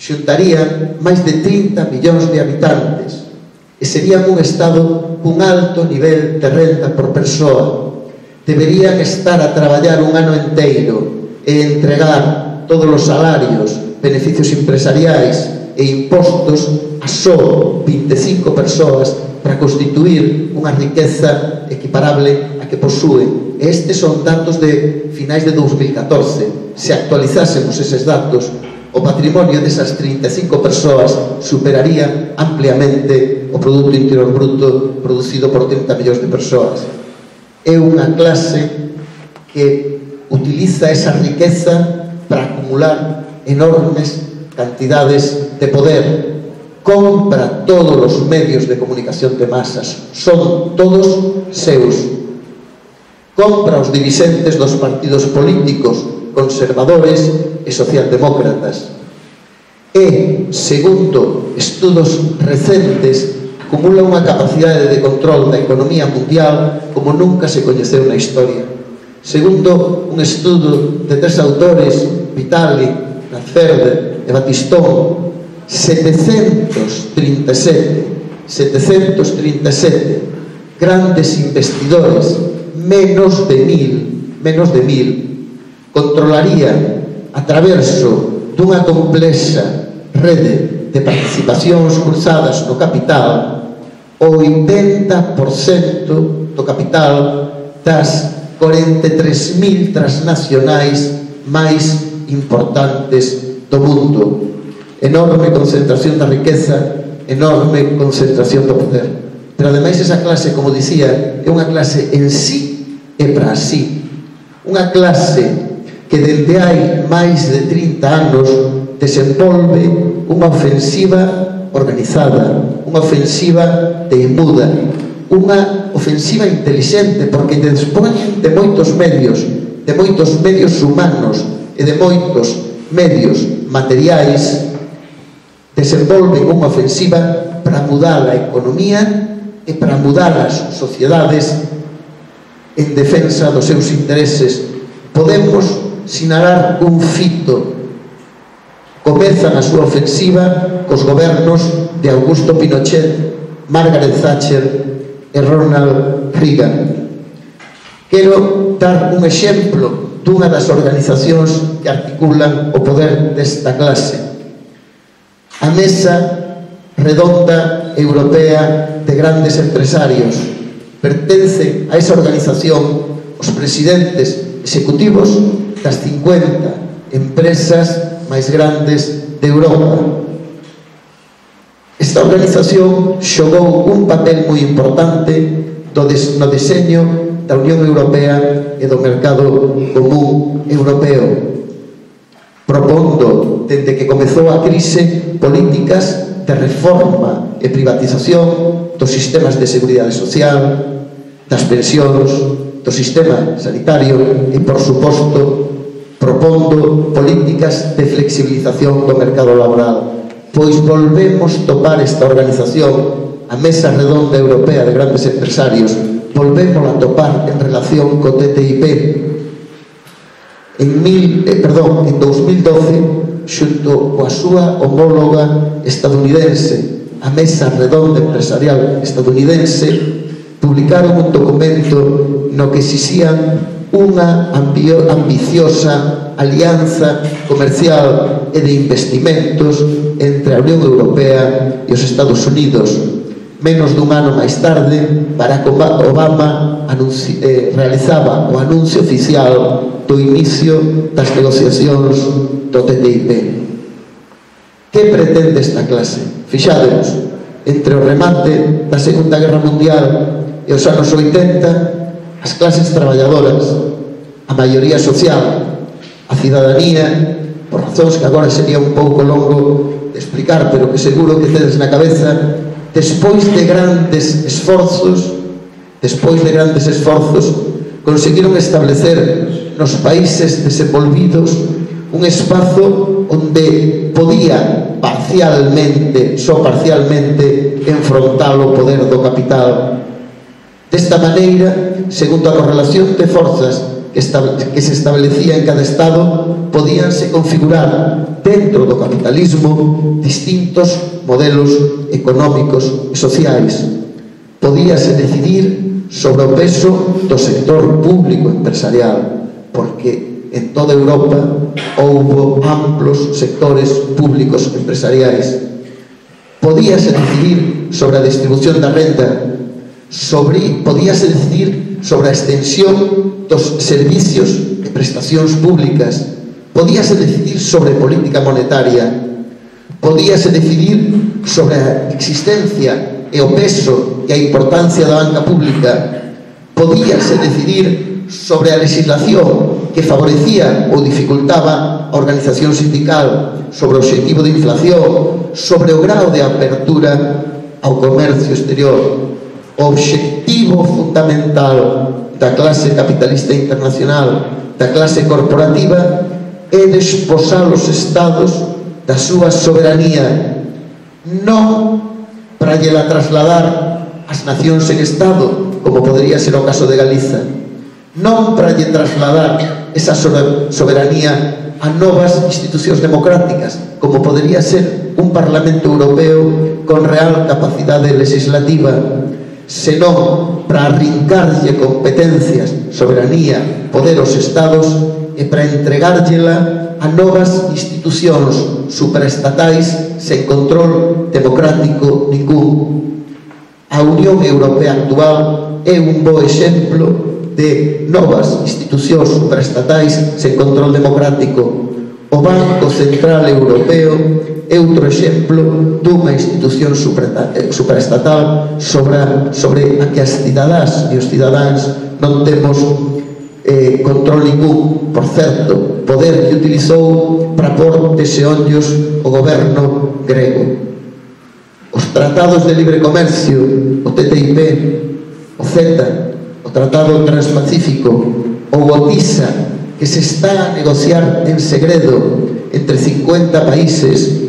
xuntarían máis de 30 millóns de habitantes e serían un Estado cun alto nivel de renta por persoa. Deberían estar a traballar un ano enteiro e entregar todos os salarios, beneficios empresariais e impostos a só 25 persoas para constituir unha riqueza equiparable a que posúen. E estes son datos de finais de 2014. Se actualizásemos eses datos, o patrimonio desas 35 persoas superaría ampliamente o Producto Interior Bruto producido por 30 millóns de persoas. É unha clase que utiliza esa riqueza para acumular enormes cantidades de poder. Compra todos os medios de comunicación de masas, son todos seus. Compra os dirixentes dos partidos políticos conservadores e socialdemócratas. E, segundo estudos recentes, acumula unha capacidade de control da economía mundial como nunca se coñeceu na historia. Segundo un estudo de 3 autores, Vitali, Lacerda e Batistón, 737 grandes investidores, menos de 1000, controlarían a traverso dunha complexa rede de participacións cruzadas no capital o 80% do capital das 43.000 transnacionais máis importantes do mundo. Enorme concentración da riqueza, enorme concentración do poder. Pero ademais esa clase, como dicía, é unha clase en sí e para sí. Unha clase que dende hai máis de 30 anos desenvolve unha ofensiva organizada, unha ofensiva teimuda, unha ofensiva inteligente, porque dispoñen de moitos medios humanos e de moitos medios materiais, desenvolven unha ofensiva para mudar a economía e para mudar as sociedades en defensa dos seus intereses. Podemos sinalar un fito. Comezan a súa ofensiva cos gobernos de Augusto Pinochet, Margaret Thatcher e Ronald Reagan. Quero dar un exemplo dunha das organizacións que articulan o poder desta clase. A Mesa Redonda Europea de Grandes Empresarios. Pertence a esa organización os presidentes executivos das 50 empresas máis grandes de Europa. Esta organización xogou un papel moi importante no deseño da Unión Europea e do Mercado Común Europeo, propondo, dende que comezou a crise, políticas de reforma e privatización dos sistemas de seguridade social, das pensións, do sistema sanitario e, por suposto, propondo políticas de flexibilización do mercado laboral. Pois volvemos topar esta organización, a Mesa Redonda Europea de Grandes Empresarios, volvemos a topar en relación co TTIP. En 2012, xunto coa súa homóloga estadounidense, a Mesa Redonda Empresarial estadounidense, publicaron un documento no que exixían unha ambiciosa alianza comercial e de investimentos entre a Unión Europea e os Estados Unidos. Menos dun ano máis tarde, Barack Obama realizaba o anuncio oficial do inicio das negociacións do TTIP. Que pretende esta clase? Fixádemos, entre o remate da Segunda Guerra Mundial e os anos 80, as clases traballadoras, a maioría social, a cidadanía, por razóns que agora sería un pouco longo de explicar, pero que seguro que tedes na cabeza, despois de grandes esforzos, conseguiron establecer nos países desenvolvidos un espazo onde podía parcialmente, só parcialmente, enfrontar o poder do capital. Desta maneira, segundo a correlación de forzas que se establecía en cada Estado, podíanse configurar dentro do capitalismo distintos modelos económicos e sociais. Podíase decidir sobre o peso do sector público empresarial, porque en toda Europa houbo amplos sectores públicos empresariais. Podíase decidir sobre a distribución da renda, podíase decidir sobre a extensión dos servicios e prestacións públicas, podíase decidir sobre política monetaria, podíase decidir sobre a existencia e o peso e a importancia da banca pública, podíase decidir sobre a legislación que favorecía ou dificultaba a organización sindical, sobre o obxectivo de inflación, sobre o grao de apertura ao comercio exterior. O obxectivo fundamental da clase capitalista internacional, da clase corporativa, é desposar os estados da súa soberanía, non para llela trasladar as nacións en estado, como podería ser o caso de Galiza, non para lle trasladar esa soberanía a novas institucións democráticas, como podería ser un Parlamento Europeo con real capacidade legislativa, senón para arrincarlle competencias, soberanía, poder aos Estados e para entregárllela a novas institucións supraestatais sen control democrático ningún. A Unión Europea actual é un bo exemplo de novas institucións supraestatais sen control democrático. O Banco Central Europeo é outro exemplo dunha institución supraestatal sobre a que as cidadás e os cidadáns non temos control ningún. Por certo, poder que utilizou para pôr deseollos o goberno grego. Os tratados de libre comercio, o TTIP, o CETA, o Tratado Transpacífico ou o TISA, que se está a negociar en segredo entre 50 países,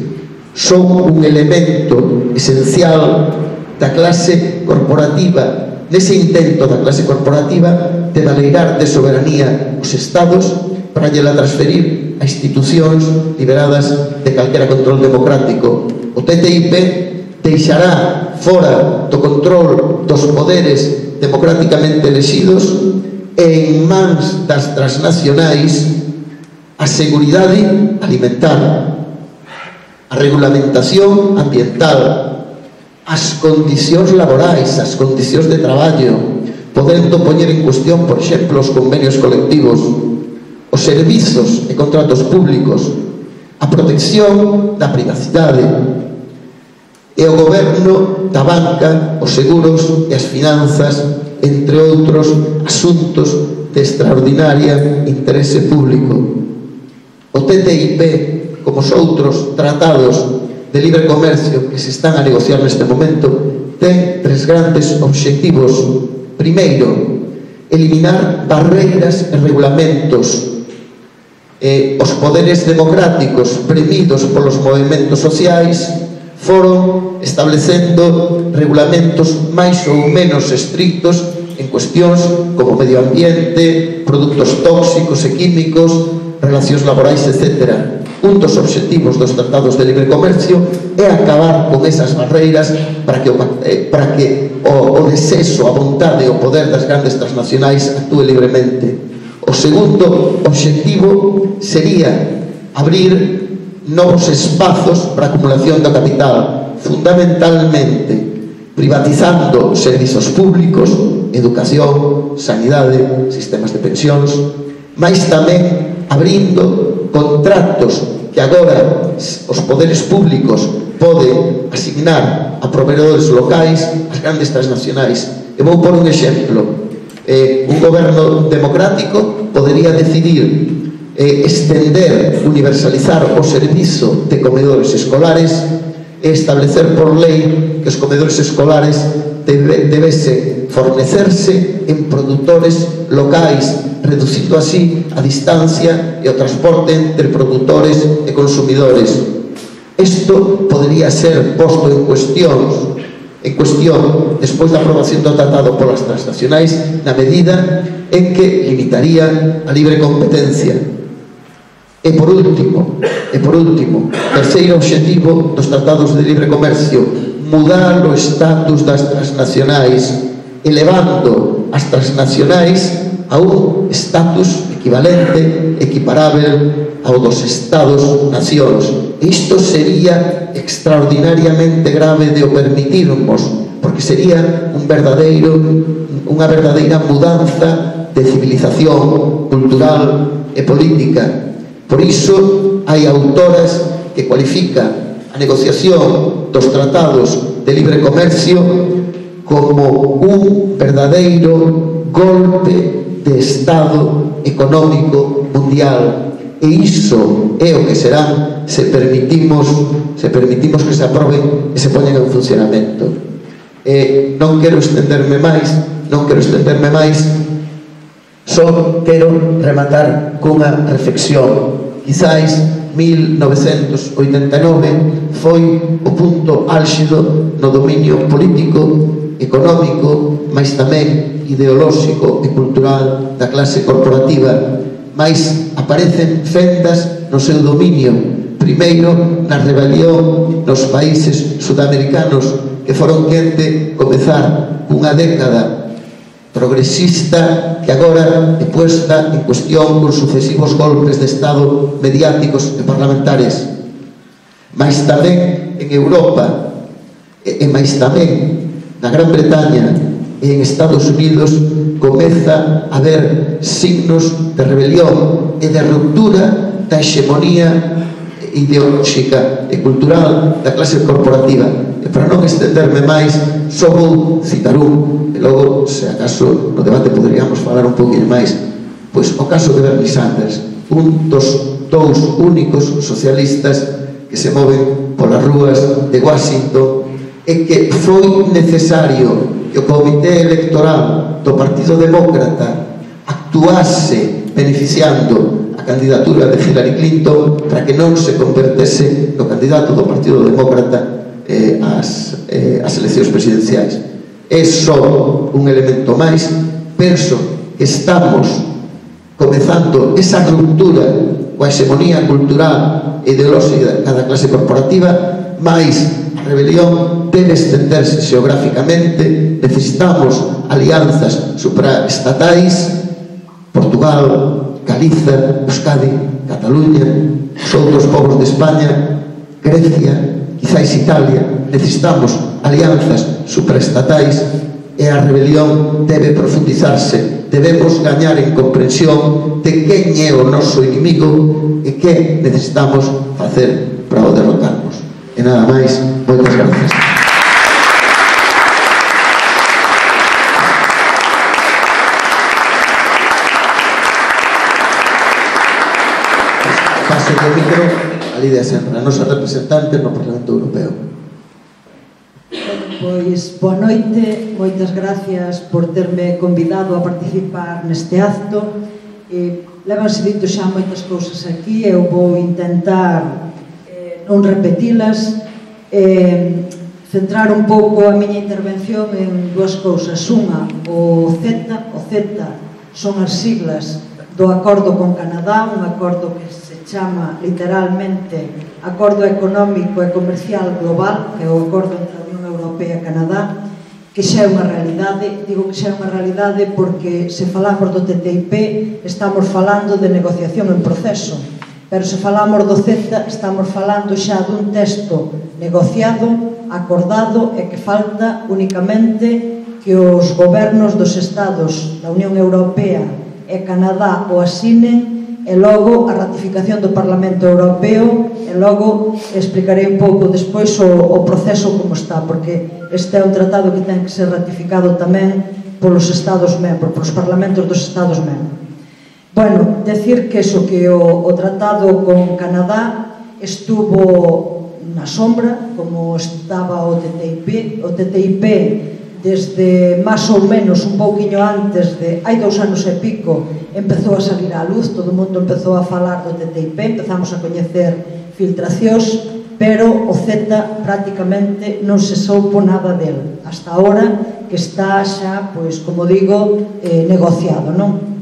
son un elemento esencial da clase corporativa, nese intento da clase corporativa de valeirar de soberanía os estados para llela transferir a institucións liberadas de calquera control democrático. O TTIP deixará fora do control dos poderes democráticamente elexidos e en mans das transnacionais a seguridade alimentar, a regulamentación ambiental, as condicións laborais, as condicións de traballo, podendo poñer en cuestión, por exemplo, os convenios colectivos, os servizos e contratos públicos, a protección da privacidade e o goberno da banca, os seguros e as finanzas, entre outros asuntos de extraordinaria interese público. O TTIP, como os outros tratados de libre comercio que se están a negociar neste momento, ten tres grandes obxectivos. Primeiro, eliminar barreiras e regulamentos. Os poderes democráticos premidos polos movimentos sociais foron establecendo regulamentos máis ou menos estrictos en cuestións como medio ambiente, produtos tóxicos e químicos, relacións laborais, etc. Un dos obxectivos dos tratados de libre comercio é acabar con esas barreiras para que o desexo, a vontade e o poder das grandes transnacionais actúe libremente. O segundo obxectivo sería abrir novos espazos para a acumulación do capital, fundamentalmente privatizando servizos públicos, educación, sanidade, sistemas de pensións, mais tamén abrindo contratos que agora os poderes públicos pode asignar a proveedores locais as grandes transnacionais. E vou por un exemplo. Un goberno democrático podería decidir extender, universalizar o servizo de comedores escolares e establecer por lei que os comedores escolares debese fornecerse en produtores locais, reducindo así a distancia e o transporte entre produtores e consumidores. Isto podría ser posto en cuestión despois da aprobación do tratado polas transnacionais na medida en que limitaría a libre competencia. E por último, terceiro obxectivo dos tratados de libre comercio, mudar o estatus das transnacionais, elevando as transnacionais a un estatus equivalente, equiparável ao dos Estados-nacións. Isto sería extraordinariamente grave de o permitirmos, porque sería unha verdadeira mudanza de civilización cultural e política. Por iso hai autoras que cualifican a negociación dos tratados de libre comercio como un verdadeiro golpe de Estado económico mundial. E iso é o que serán se permitimos que se aproben e se poñen en funcionamento. Non quero estenderme máis, só quero rematar cunha reflexión. Quizáis 1989 foi o punto álxido no dominio político, económico, mas tamén ideolóxico e cultural da clase corporativa, mas aparecen fendas no seu dominio, primeiro na rebelión nos países sudamericanos que foron quente comezar unha década progresista que agora é puesta en cuestión con sucesivos golpes de Estado mediáticos e parlamentares, mas tamén en Europa e mais tamén na Gran Bretaña e en Estados Unidos comeza a haber signos de rebelión e de ruptura da hexemonía ideolóxica e cultural da clase corporativa. E para non estenderme máis, só vou citar un, e logo, se acaso, no debate poderíamos falar un pouquinho máis, pois o caso de Bernie Sanders, un dos dous únicos socialistas que se moven polas rúas de Washington, e que foi necesario que o comité electoral do Partido Demócrata actuase beneficiando a candidatura de Hillary Clinton para que non se convertese no candidato do Partido Demócrata ás eleccións presidenciais. É só un elemento máis. Penso que estamos comezando esa ruptura coa hexemonía cultural e ideolóxica da clase corporativa, mais a rebelión debe estenderse xeográficamente. Necesitamos alianzas supraestatais, Portugal, Galiza, Euskadi, Cataluña, os outros povos de España, Grecia, quizáis Italia. Necesitamos alianzas supraestatais e a rebelión debe profundizarse. Debemos gañar en comprensión de quen é o noso inimigo e que necesitamos facer para o derrotarnos. E nada máis, moitas gracias. Paso do micro a Lidia Senra, a nosa representante no Parlamento Europeo. Pois, boa noite, moitas gracias por terme convidado a participar neste acto. Levanse dito xa moitas cousas aquí, eu vou intentar non repetilas, centrar un pouco a miña intervención en dúas cousas. Unha, o CETA son as siglas do acordo con Canadá, un acordo que se chama literalmente Acordo Económico e Comercial Global, que é o acordo entre a Unión Europea e Canadá, que xa é unha realidade. Digo que xa é unha realidade porque se falamos do TTIP estamos falando de negociación en proceso, pero se falamos do CETA estamos falando xa dun texto negociado, acordado, e que falta únicamente que os gobernos dos estados da Unión Europea e e Canadá o asinen, e logo a ratificación do Parlamento Europeo, e logo explicarei un pouco despois o proceso como está, porque este é un tratado que ten que ser ratificado tamén polos Estados membros, polos parlamentos dos Estados membros. Bueno, decir que o tratado con Canadá estuvo na sombra, como estaba o TTIP. O TTIP, desde máis ou menos un pouquiño antes de, hai 2 anos e pico, empezou a salir á luz, todo o mundo empezou a falar do TTIP, empezamos a coñecer filtracións, pero o CETA prácticamente non se soupo nada del, hasta ahora que está xa, pois, como digo, negociado, non?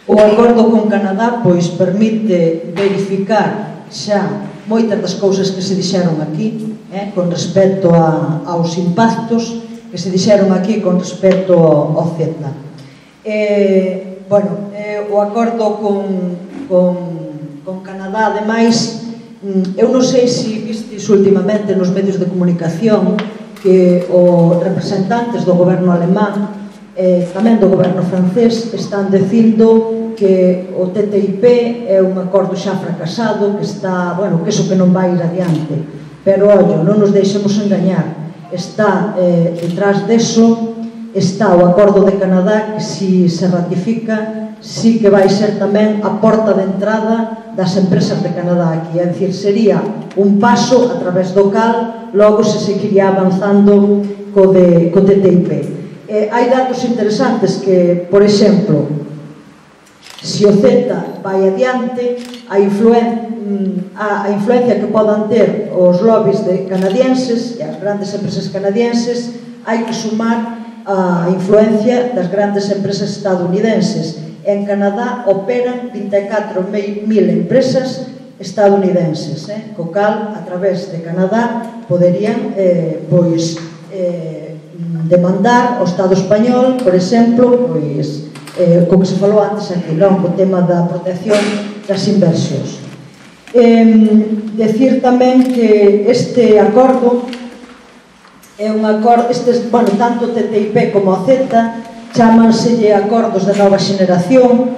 O acordo con Canadá, pois, permite verificar xa moitas das cousas que se dixeron aquí, con respecto aos impactos que se dixeron aquí con respecto ao CETA. O acordo con Canadá, ademais, eu non sei se vistes últimamente nos medios de comunicación que os representantes do goberno alemán e tamén do goberno francés están dicindo que o TTIP é un acordo xa fracasado, que está, bueno, que iso que non vai ir adiante. Pero, ollo, non nos deixemos engañar. Está detrás deso, está o acordo de Canadá, que si se ratifica, sí que vai ser tamén a porta de entrada das empresas de Canadá aquí. É dicir, sería un paso a través do cal logo se seguiría avanzando co TTIP. Hai datos interesantes que, por exemplo, se o CETA vai adiante, a influencia que podan ter os lobbies canadienses e as grandes empresas canadienses, hai que sumar a influencia das grandes empresas estadounidenses. En Canadá operan 24.000 empresas estadounidenses, co cal, a través de Canadá, poderían demandar o Estado español, por exemplo, pois, co que se falou antes aquí, non? O tema da protección das inversións. Decir tamén que este acordo é un acordo, tanto o TTIP como o CETA chámanselle acordos de nova xeneración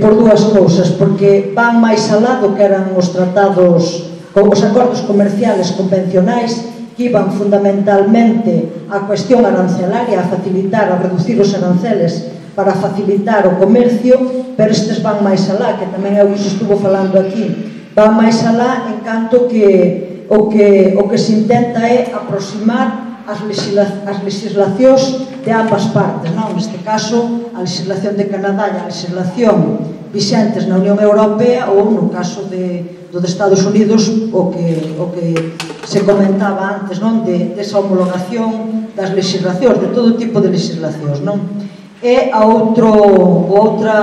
por dúas cousas, porque van máis alá do que eran os tratados, os acordos comerciales convencionais, que iban fundamentalmente a cuestión arancelaria, a facilitar, a reducir os aranceles para facilitar o comercio, pero estes van máis alá, que tamén é o que se estuvo falando aquí, van máis alá en canto que o que se intenta é aproximar as legislacións de ambas partes, non? Neste caso, a legislación de Canadá e a legislación vixentes na Unión Europea, ou no caso do de Estados Unidos, o que se comentaba antes, non? Desa homologación das legislacións, de todo tipo de legislacións, non? E a outra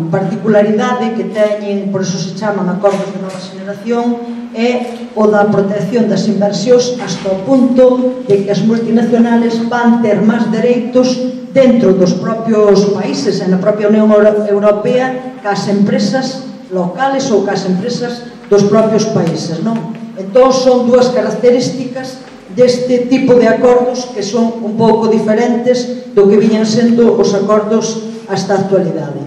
particularidade que teñen, por iso se chaman acordos de nova xeneración, é o da protección das inversións hasta o punto de que as multinacionales van ter máis dereitos dentro dos propios países, na propia Unión Europea, que as empresas locales ou que as empresas dos propios países, non? Entón, son dúas características deste tipo de acordos que son un pouco diferentes do que viñan sendo os acordos hasta a actualidade.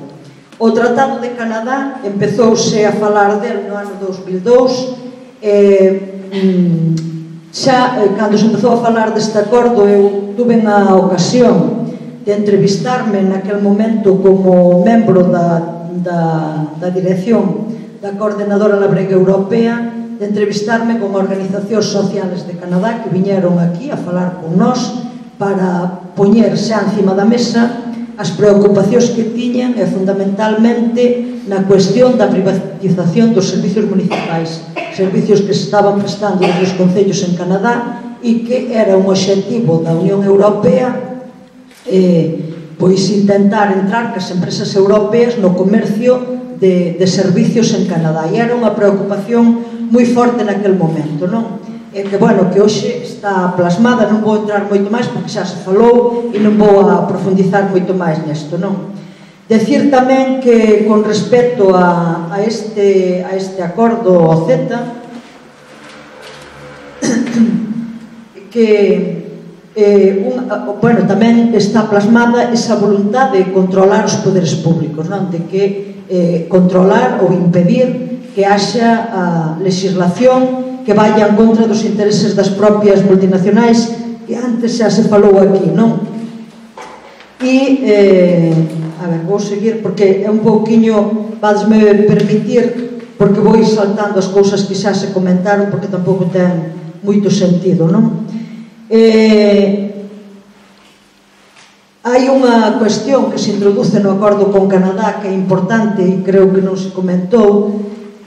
O Tratado de Canadá empezouse a falar del no ano 2002, cando se empezou a falar deste acordo, eu tuve a ocasión de entrevistarme naquel momento como membro da dirección da Coordinadora Labrega Europea, de entrevistarme con organizacións sociales de Canadá que viñeron aquí a falar con nós para poñer xa encima da mesa as preocupacións que tiñan e fundamentalmente na cuestión da privatización dos servicios municipais, servicios que se estaban prestando nos concellos en Canadá e que era un obxectivo da Unión Europea pois intentar entrar as empresas europeas no comercio de servicios en Canadá, e era unha preocupación moi forte naquel momento, non? E que, bueno, que hoxe está plasmada, non vou entrar moito máis porque xa se falou e non vou a profundizar moito máis nesto, non? Decir tamén que con respecto a este acordo, o CETA, que tamén está plasmada esa voluntad de controlar os poderes públicos, non? De que controlar ou impedir que haxa a legislación que vaya en contra dos intereses das propias multinacionais, que antes xa se falou aquí, non? E, a ver, vou seguir, porque é un pouquiño, vadesme permitir, porque vou saltando as cousas que xa se comentaron, porque tampouco ten moito sentido, non? Hai unha cuestión que se introduce no acordo con Canadá que é importante e creo que non se comentou,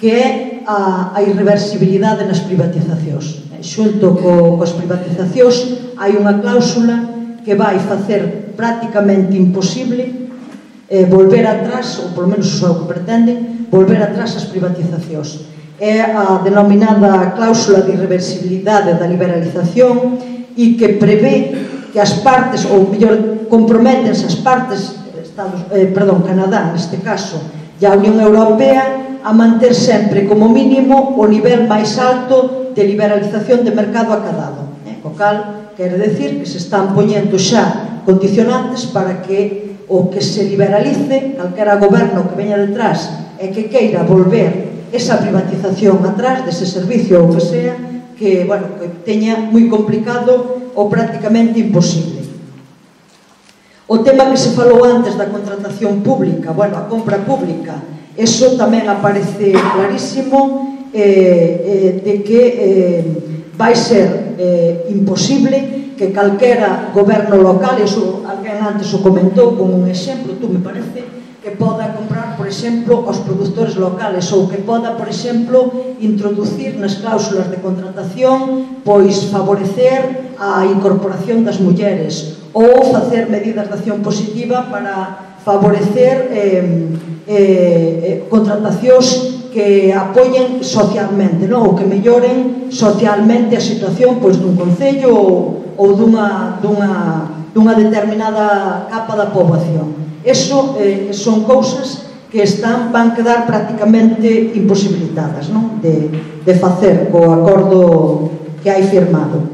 que é a irreversibilidade nas privatizacións. Xunto coas privatizacións hai unha cláusula que vai facer prácticamente imposible volver atrás, ou polo menos o que pretenden, volver atrás as privatizacións. É a denominada cláusula de irreversibilidade da liberalización e que prevé que as partes, ou mellor, comprométense as partes, Canadá neste caso, e a Unión Europea, a manter sempre como mínimo o nivel máis alto de liberalización de mercado acadado. Co cal, quere decir que se están poñendo xa condicionantes para que o que se liberalice, calquera goberno que veña detrás e que queira volver esa privatización atrás dese servicio ou que sea, que teña moi complicado ou prácticamente imposible. O tema que se falou antes da contratación pública, a compra pública, eso tamén aparece clarísimo de que vai ser imposible que calquera goberno local, eso alguén antes o comentou como un exemplo, tú me parece, que poda comprar, por exemplo, aos produtores locales ou que poda, por exemplo, introducir nas cláusulas de contratación pois favorecer a incorporación das mulleres ou facer medidas de acción positiva para favorecer contratacións que apoyen socialmente, ou que melloren socialmente a situación dun concello ou dunha determinada capa da poboación. Eso son cousas que van quedar prácticamente imposibilitadas de facer co acordo que hai firmado.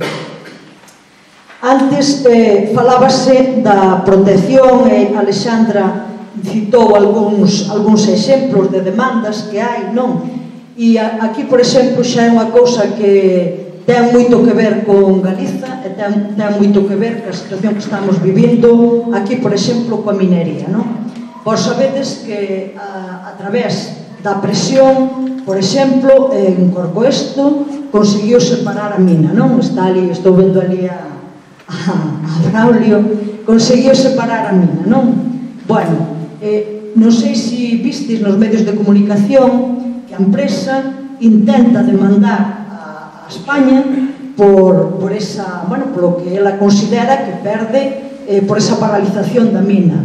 Antes falábase da protección e Alexandra citou algúns exemplos de demandas que hai, non? E aquí, por exemplo, xa é unha cousa que ten moito que ver con Galiza e ten moito que ver ca situación que estamos vivindo aquí, por exemplo, coa minería, non? Vos sabedes que a través da presión, por exemplo, en Corcoesto conseguiu separar a mina, non? Está ali, estou vendo ali a Braulio, conseguiu separar a mina, non? Non sei se vistes nos medios de comunicación que a empresa intenta demandar a España por lo que ela considera que perde por esa paralización da mina.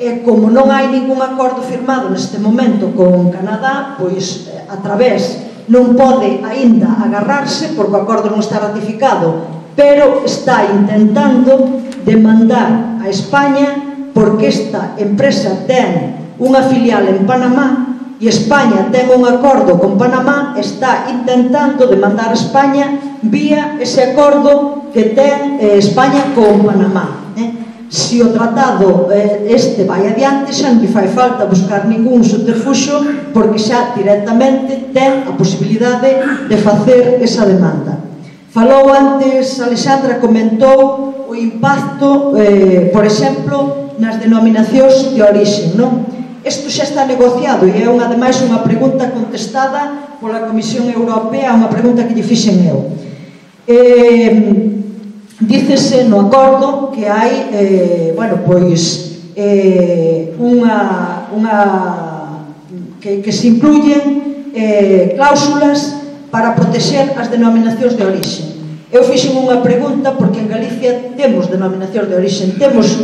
E como non hai ningún acordo firmado neste momento con Canadá, pois a través non pode aínda agarrarse porque o acordo non está ratificado, pero está intentando demandar a España porque esta empresa ten unha filial en Panamá e España ten un acordo con Panamá, está intentando demandar a España vía ese acordo que ten España con Panamá. Se o tratado este vai adiante, xa non lle fai falta buscar ningún subterfuxo porque xa directamente ten a posibilidade de facer esa demanda. Falou antes, Alexandra comentou o impacto, por exemplo, nas denominacións de orixe, non? Isto xa está negociado e é ademais unha pregunta contestada pola Comisión Europea, unha pregunta que lle fixen eu. Dícese no acordo que hai, que se incluyen cláusulas para protexer as denominacións de orixe. Eu fixen unha pregunta porque en Galicia temos denominacións de orixe, temos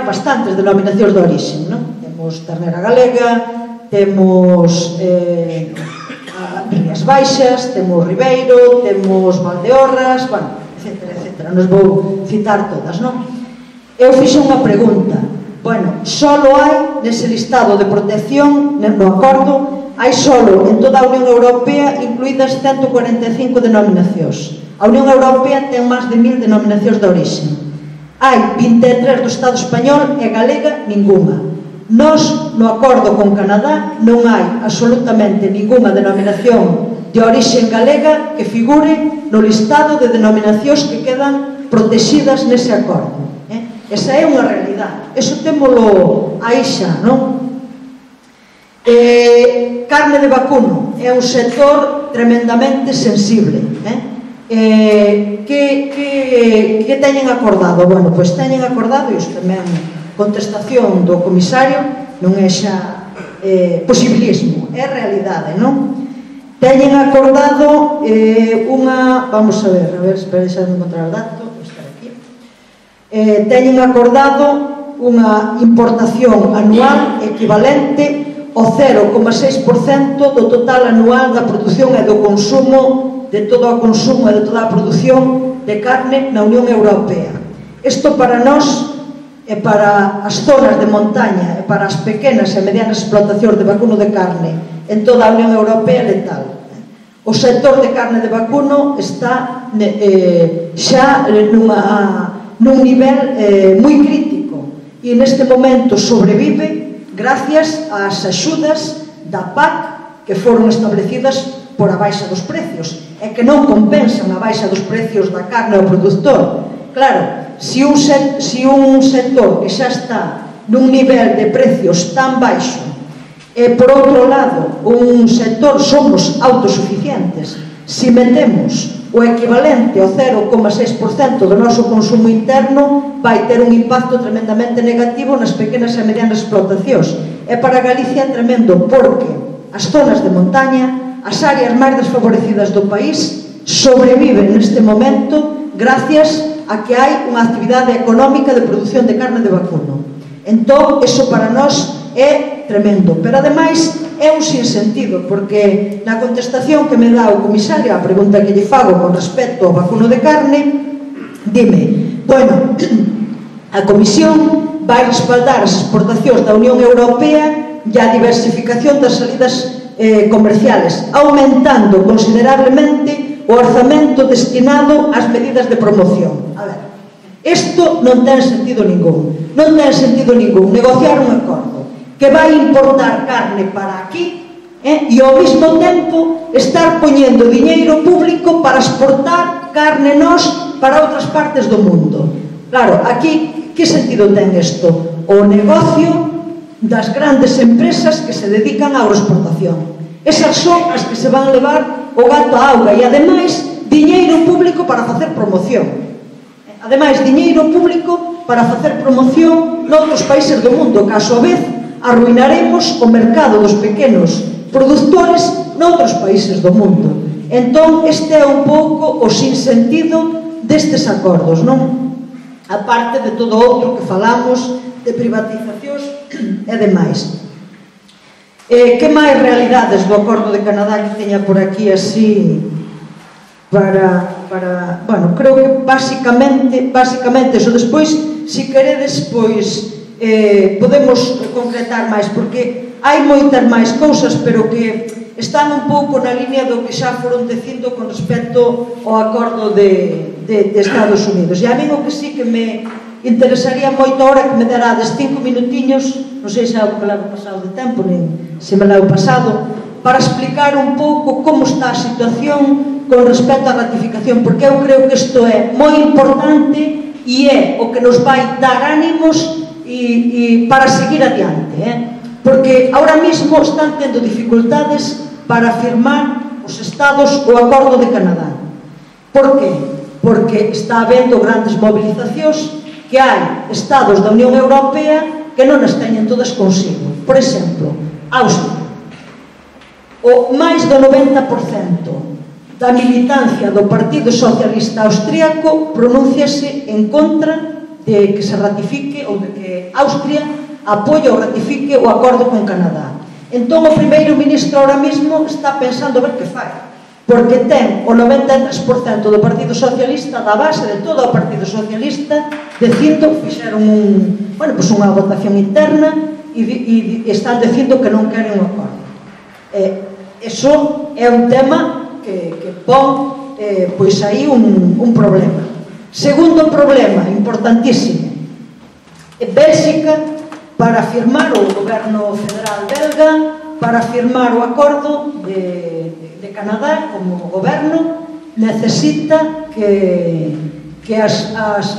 bastantes denominacións de orixe, non? Temos ternera galega, temos Rías Baixas, temos Ribeiro, temos Valdeorras, etcétera, non vou citar todas, non? Eu fixen unha pregunta, solo hai nese listado de protección, no acordo, hai solo en toda a Unión Europea incluídas 145 denominacións. A Unión Europea ten máis de 1000 denominacións de orixe. Hai 23 do Estado español e galega ninguna. Nos, no acordo con Canadá, non hai absolutamente ninguna denominación de orixe galega que figure no listado de denominacións que quedan protegidas nese acordo. Esa é unha realidade. Eso témolo aí xa, non? Carne de vacuno é un sector tremendamente sensible. Que teñen acordado? Bueno, pois teñen acordado, e isto tamén contestación do comisario, non é xa posibilismo, é realidade, non? Teñen acordado unha... Vamos a ver, espera, xa de encontrar o dato, vou estar aquí. Teñen acordado unha importación anual equivalente ao 0,6% do total anual da produción e do consumo, de todo o consumo e de toda a produción de carne na Unión Europea. Isto para nós e para as zonas de montaña e para as pequenas e medianas explotacións de vacuno de carne en toda a Unión Europea letal. O sector de carne de vacuno está xa nun nivel moi crítico e neste momento sobrevive gracias ás axudas da PAC que foron establecidas por a baixa dos precios e que non compensan a baixa dos precios da carne ao produtor. Claro, se un sector que xa está nun nivel de precios tan baixo e, por outro lado, un sector somos autosuficientes, se metemos o equivalente ao 0,6% do noso consumo interno, vai ter un impacto tremendamente negativo nas pequenas e medianas explotacións. E para Galicia é tremendo porque as zonas de montaña, as áreas máis desfavorecidas do país, sobreviven neste momento gracias a que hai unha actividade económica de produción de carne de vacuno. Entón, eso para nós é tremendo. Pero, ademais, é un sinsentido, porque na contestación que me dá o comisario á pregunta que lle fago con respecto ao vacuno de carne, dime, bueno, a Comisión vai respaldar as exportacións da Unión Europea e a diversificación das salidas comerciales, aumentando considerablemente o orzamento destinado ás medidas de promoción. A ver, isto non ten sentido ningún. Non ten sentido ningún negociar un acordo que vai importar carne para aquí e ao mesmo tempo estar poñendo diñeiro público para exportar carne nós para outras partes do mundo. Claro, aquí, que sentido ten isto? O negocio das grandes empresas que se dedican á agroexportación. Esas son as que se van levar o gato á auga e, ademais, diñeiro público para facer promoción. Ademais, diñeiro público para facer promoción noutros países do mundo, caso a vez arruinaremos o mercado dos pequenos produtores noutros países do mundo. Entón, este é un pouco o sinsentido destes acordos, non? A parte de todo outro que falamos de privatizacións e demais. Que máis realidades do acordo de Canadá que teña por aquí así para bueno, creo que basicamente eso. Despois, se queredes, pois podemos concretar máis, porque hai moitas máis cousas, pero que están un pouco na línea do que xa foron dicindo con respecto ao acordo de Estados Unidos. E a mí o que sí que me interesaría moito ahora que me darades 5 minutiños, non sei se é algo que me levo pasado de tempo, nin se me levo pasado, para explicar un pouco como está a situación con respecto á ratificación, porque eu creo que isto é moi importante e é o que nos vai dar ánimos e para seguir adiante, porque ahora mismo están tendo dificultades para firmar os estados o acordo de Canadá. Por qué? Porque está habendo grandes movilizacións, que hai estados da Unión Europea que non as teñen todas consigo. Por exemplo, Austria. O máis do 90% da militancia do Partido Socialista Austríaco pronúnciase en contra de que se ratifique ou de que Austria apoie ou ratifique o acordo con Canadá. Entón, o primeiro ministro ahora mismo está pensando ver que fai, porque ten o 93% do Partido Socialista, da base de todo o Partido Socialista, dicindo, fixeron unha votación interna e están dicindo que non queren un acordo. Eso é un tema que pon pois aí un problema. Segundo problema, importantísimo, Bélxica, para firmar o goberno federal belga, para firmar o acordo de Canadá como goberno, necesita que as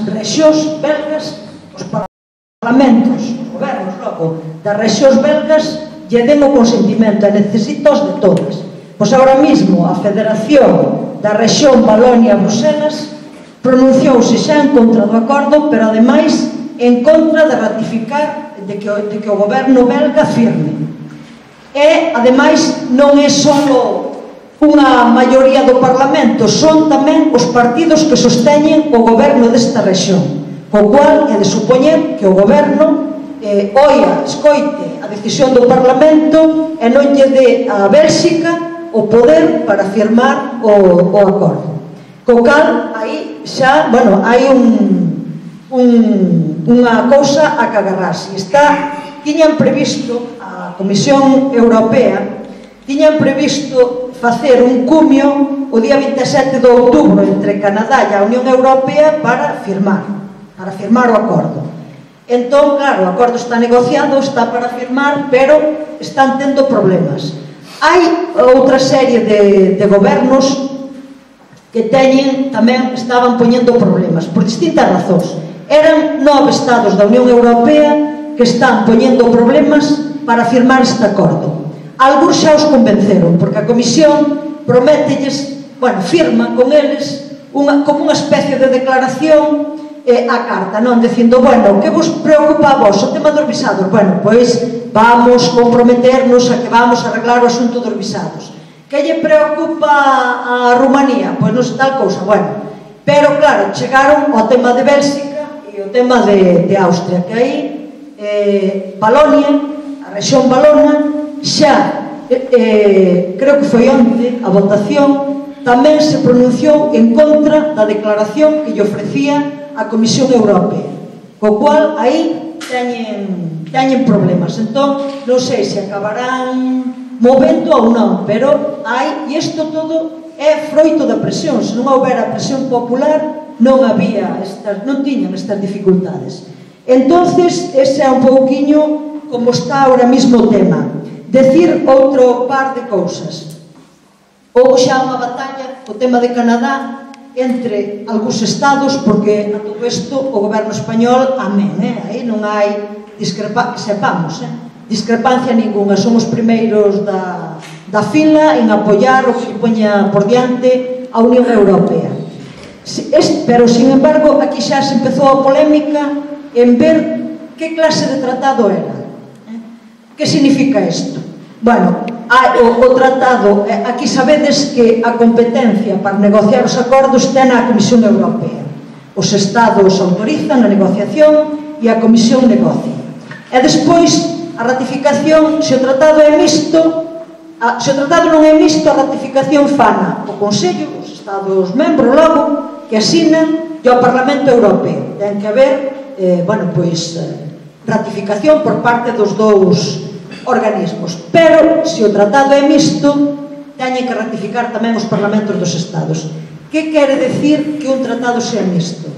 rexións belgas, os parlamentos, os gobernos logo das rexións belgas lle den o consentimento, e necesitaos de todas. Pois agora mesmo a Federación da Rexión Valonia-Bruselas pronunciouse xa en contra do acordo, pero ademais en contra de ratificar de que o goberno belga firme. E ademais non é só unha maioría do Parlamento, son tamén os partidos que sosteñen o goberno desta rexión, co cual é de supoñer que o goberno oia, escoite a decisión do Parlamento e non lle dé a Bélxica o poder para firmar o acordo. Co cal, aí xa, bueno, hai unha cousa a que agarrarse. Tiñan previsto, a Comisión Europea, tiñan previsto facer un cumio o día 27 de outubro entre Canadá e a Unión Europea para firmar o acordo. Entón, claro, o acordo está negociado, está para firmar, pero están tendo problemas. Hai outra serie de gobernos que tamén estaban poñendo problemas por distintas razóns. Eran 9 estados da Unión Europea que están poñendo problemas para firmar este acordo. Algúns xa os convenceron, porque a Comisión promételles, firma con eles como unha especie de declaración a carta, non? Dicindo, que vos preocupa a vos o tema dos visados? Pois vamos comprometernos a que vamos arreglar o asunto dos visados. Que lle preocupa a Rumanía? Pois non sei tal cousa, pero claro, chegaron ao tema de Bélxica e o tema de Austria, que aí Valonia, a rexión valona, xa creo que foi onte a votación, tamén se pronunciou en contra da declaración que lle ofrecía a Comisión Europea, co cual aí teñen problemas. Entón, non sei se acabarán movendo ou non, pero hai, e isto todo é froito da presión. Se non houbera presión popular, non tiñan estas dificultades. Entonces, ese é un pouquiño como está ahora mismo o tema. Decir outro par de cousas. Houve xa unha batalla co tema de Canadá entre algúns estados, porque a todo isto o goberno español amén, aí non hai discrepancia ninguna, son os primeiros da fila en apoiar o que poña por diante a Unión Europea. Pero, sin embargo, aquí xa se empezou a polémica en ver que clase de tratado era. Que significa isto? O tratado, aquí sabedes que a competencia para negociar os acordos ten a Comisión Europea. Os estados autorizan a negociación e a Comisión negocia. E despois, a ratificación, se o tratado é misto, se o tratado non é misto, a ratificación fana o Consello, os estados membros logo, que asinan, e o Parlamento Europeo. Ten que haber, ratificación por parte dos dous organismos, pero se o tratado é misto, teñen que ratificar tamén os parlamentos dos estados. Que quere decir que un tratado sea misto?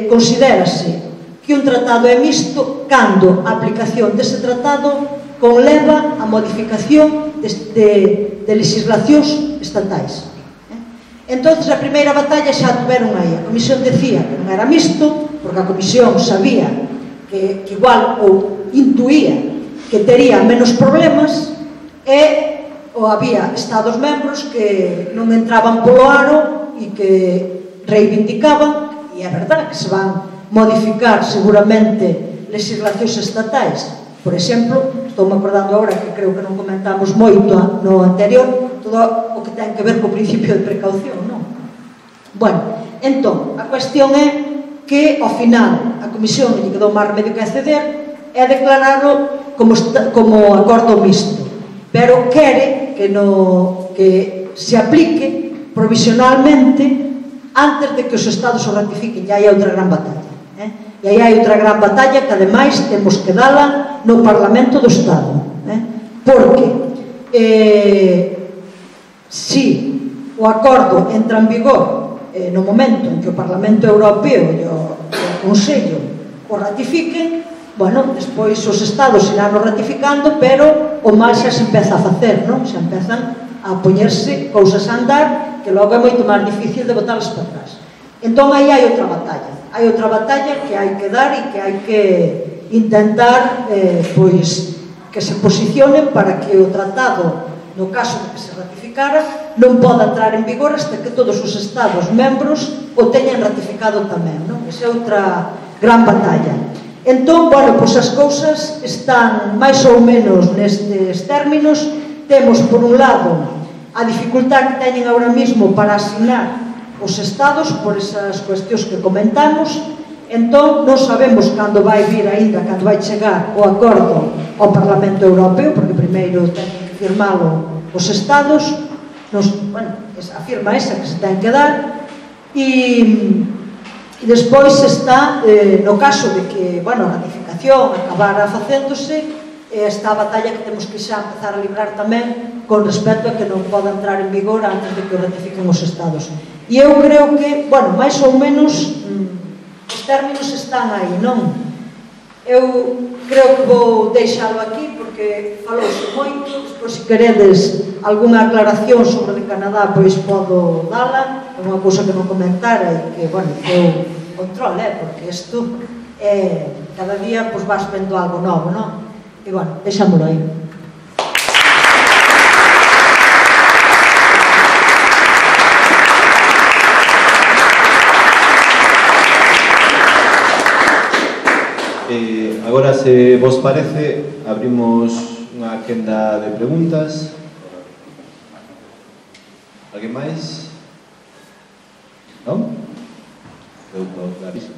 Considérase que un tratado é misto cando a aplicación dese tratado conleva a modificación de legislacións estatais. Entón, a primeira batalla xa tuveron aí. A Comisión decía que non era misto, porque a Comisión sabía que igual ou intuía que tería menos problemas, e había estados membros que non entraban polo aro e que reivindicaban, e é verdade que se van modificar seguramente legislacións estatais. Por exemplo, estou me acordando agora que creo que non comentamos moito no anterior, todo o que ten que ver co principio de precaución, non? Entón, a cuestión é que ao final a Comisión lle quedou máis remedio que acceder e declararlo como acordo misto, pero quere que se aplique provisionalmente antes de que os estados o ratifiquen. E aí hai outra gran batalla, e aí hai outra gran batalla que ademais temos que dala no Parlamento do Estado, porque si o acordo entra en vigor no momento en que o Parlamento Europeo e o Consello o ratifiquen, bueno, despois os Estados irán o ratificando, pero o mal xa se empeza a facer, non? Xa empezan a poñerse cousas a andar que logo é moito máis difícil de botalas para atrás. Entón, aí hai outra batalla que hai que dar e que hai que intentar pois que se posicionen para que o tratado, no caso de que se ratificara, non poda entrar en vigor hasta que todos os Estados membros o teñan ratificado tamén, non? Esa é outra gran batalla. Entón, bueno, pois as cousas están máis ou menos nestes términos. Temos, por un lado, a dificultad que teñen ahora mismo para asignar os Estados por esas cuestións que comentamos. Entón, non sabemos cando vai vir aínda, cando vai chegar o acordo ao Parlamento Europeo, porque primeiro teñen que firmalo os Estados. Bueno, a firma esa que se ten que dar. E despois está, no caso de que, bueno, a ratificación acabara facéndose, esta batalla que temos que xa empezar a librar tamén con respecto a que non poda entrar en vigor antes de que o ratifiquen os Estados. E eu creo que, bueno, máis ou menos os términos están aí, non? Eu creo que vou deixalo aquí porque falouse moito. Despois, se queredes algunha aclaración sobre o de Canadá, pois podo dala. É unha cousa que non comentara e que, bueno, que eu controle, porque isto cada día pois vas vendo algo novo, non? E, bueno, deixámolo aí. Agora, se vos parece, abrimos unha quenda de preguntas. Alguén máis? Non? Eu estou clarísimo.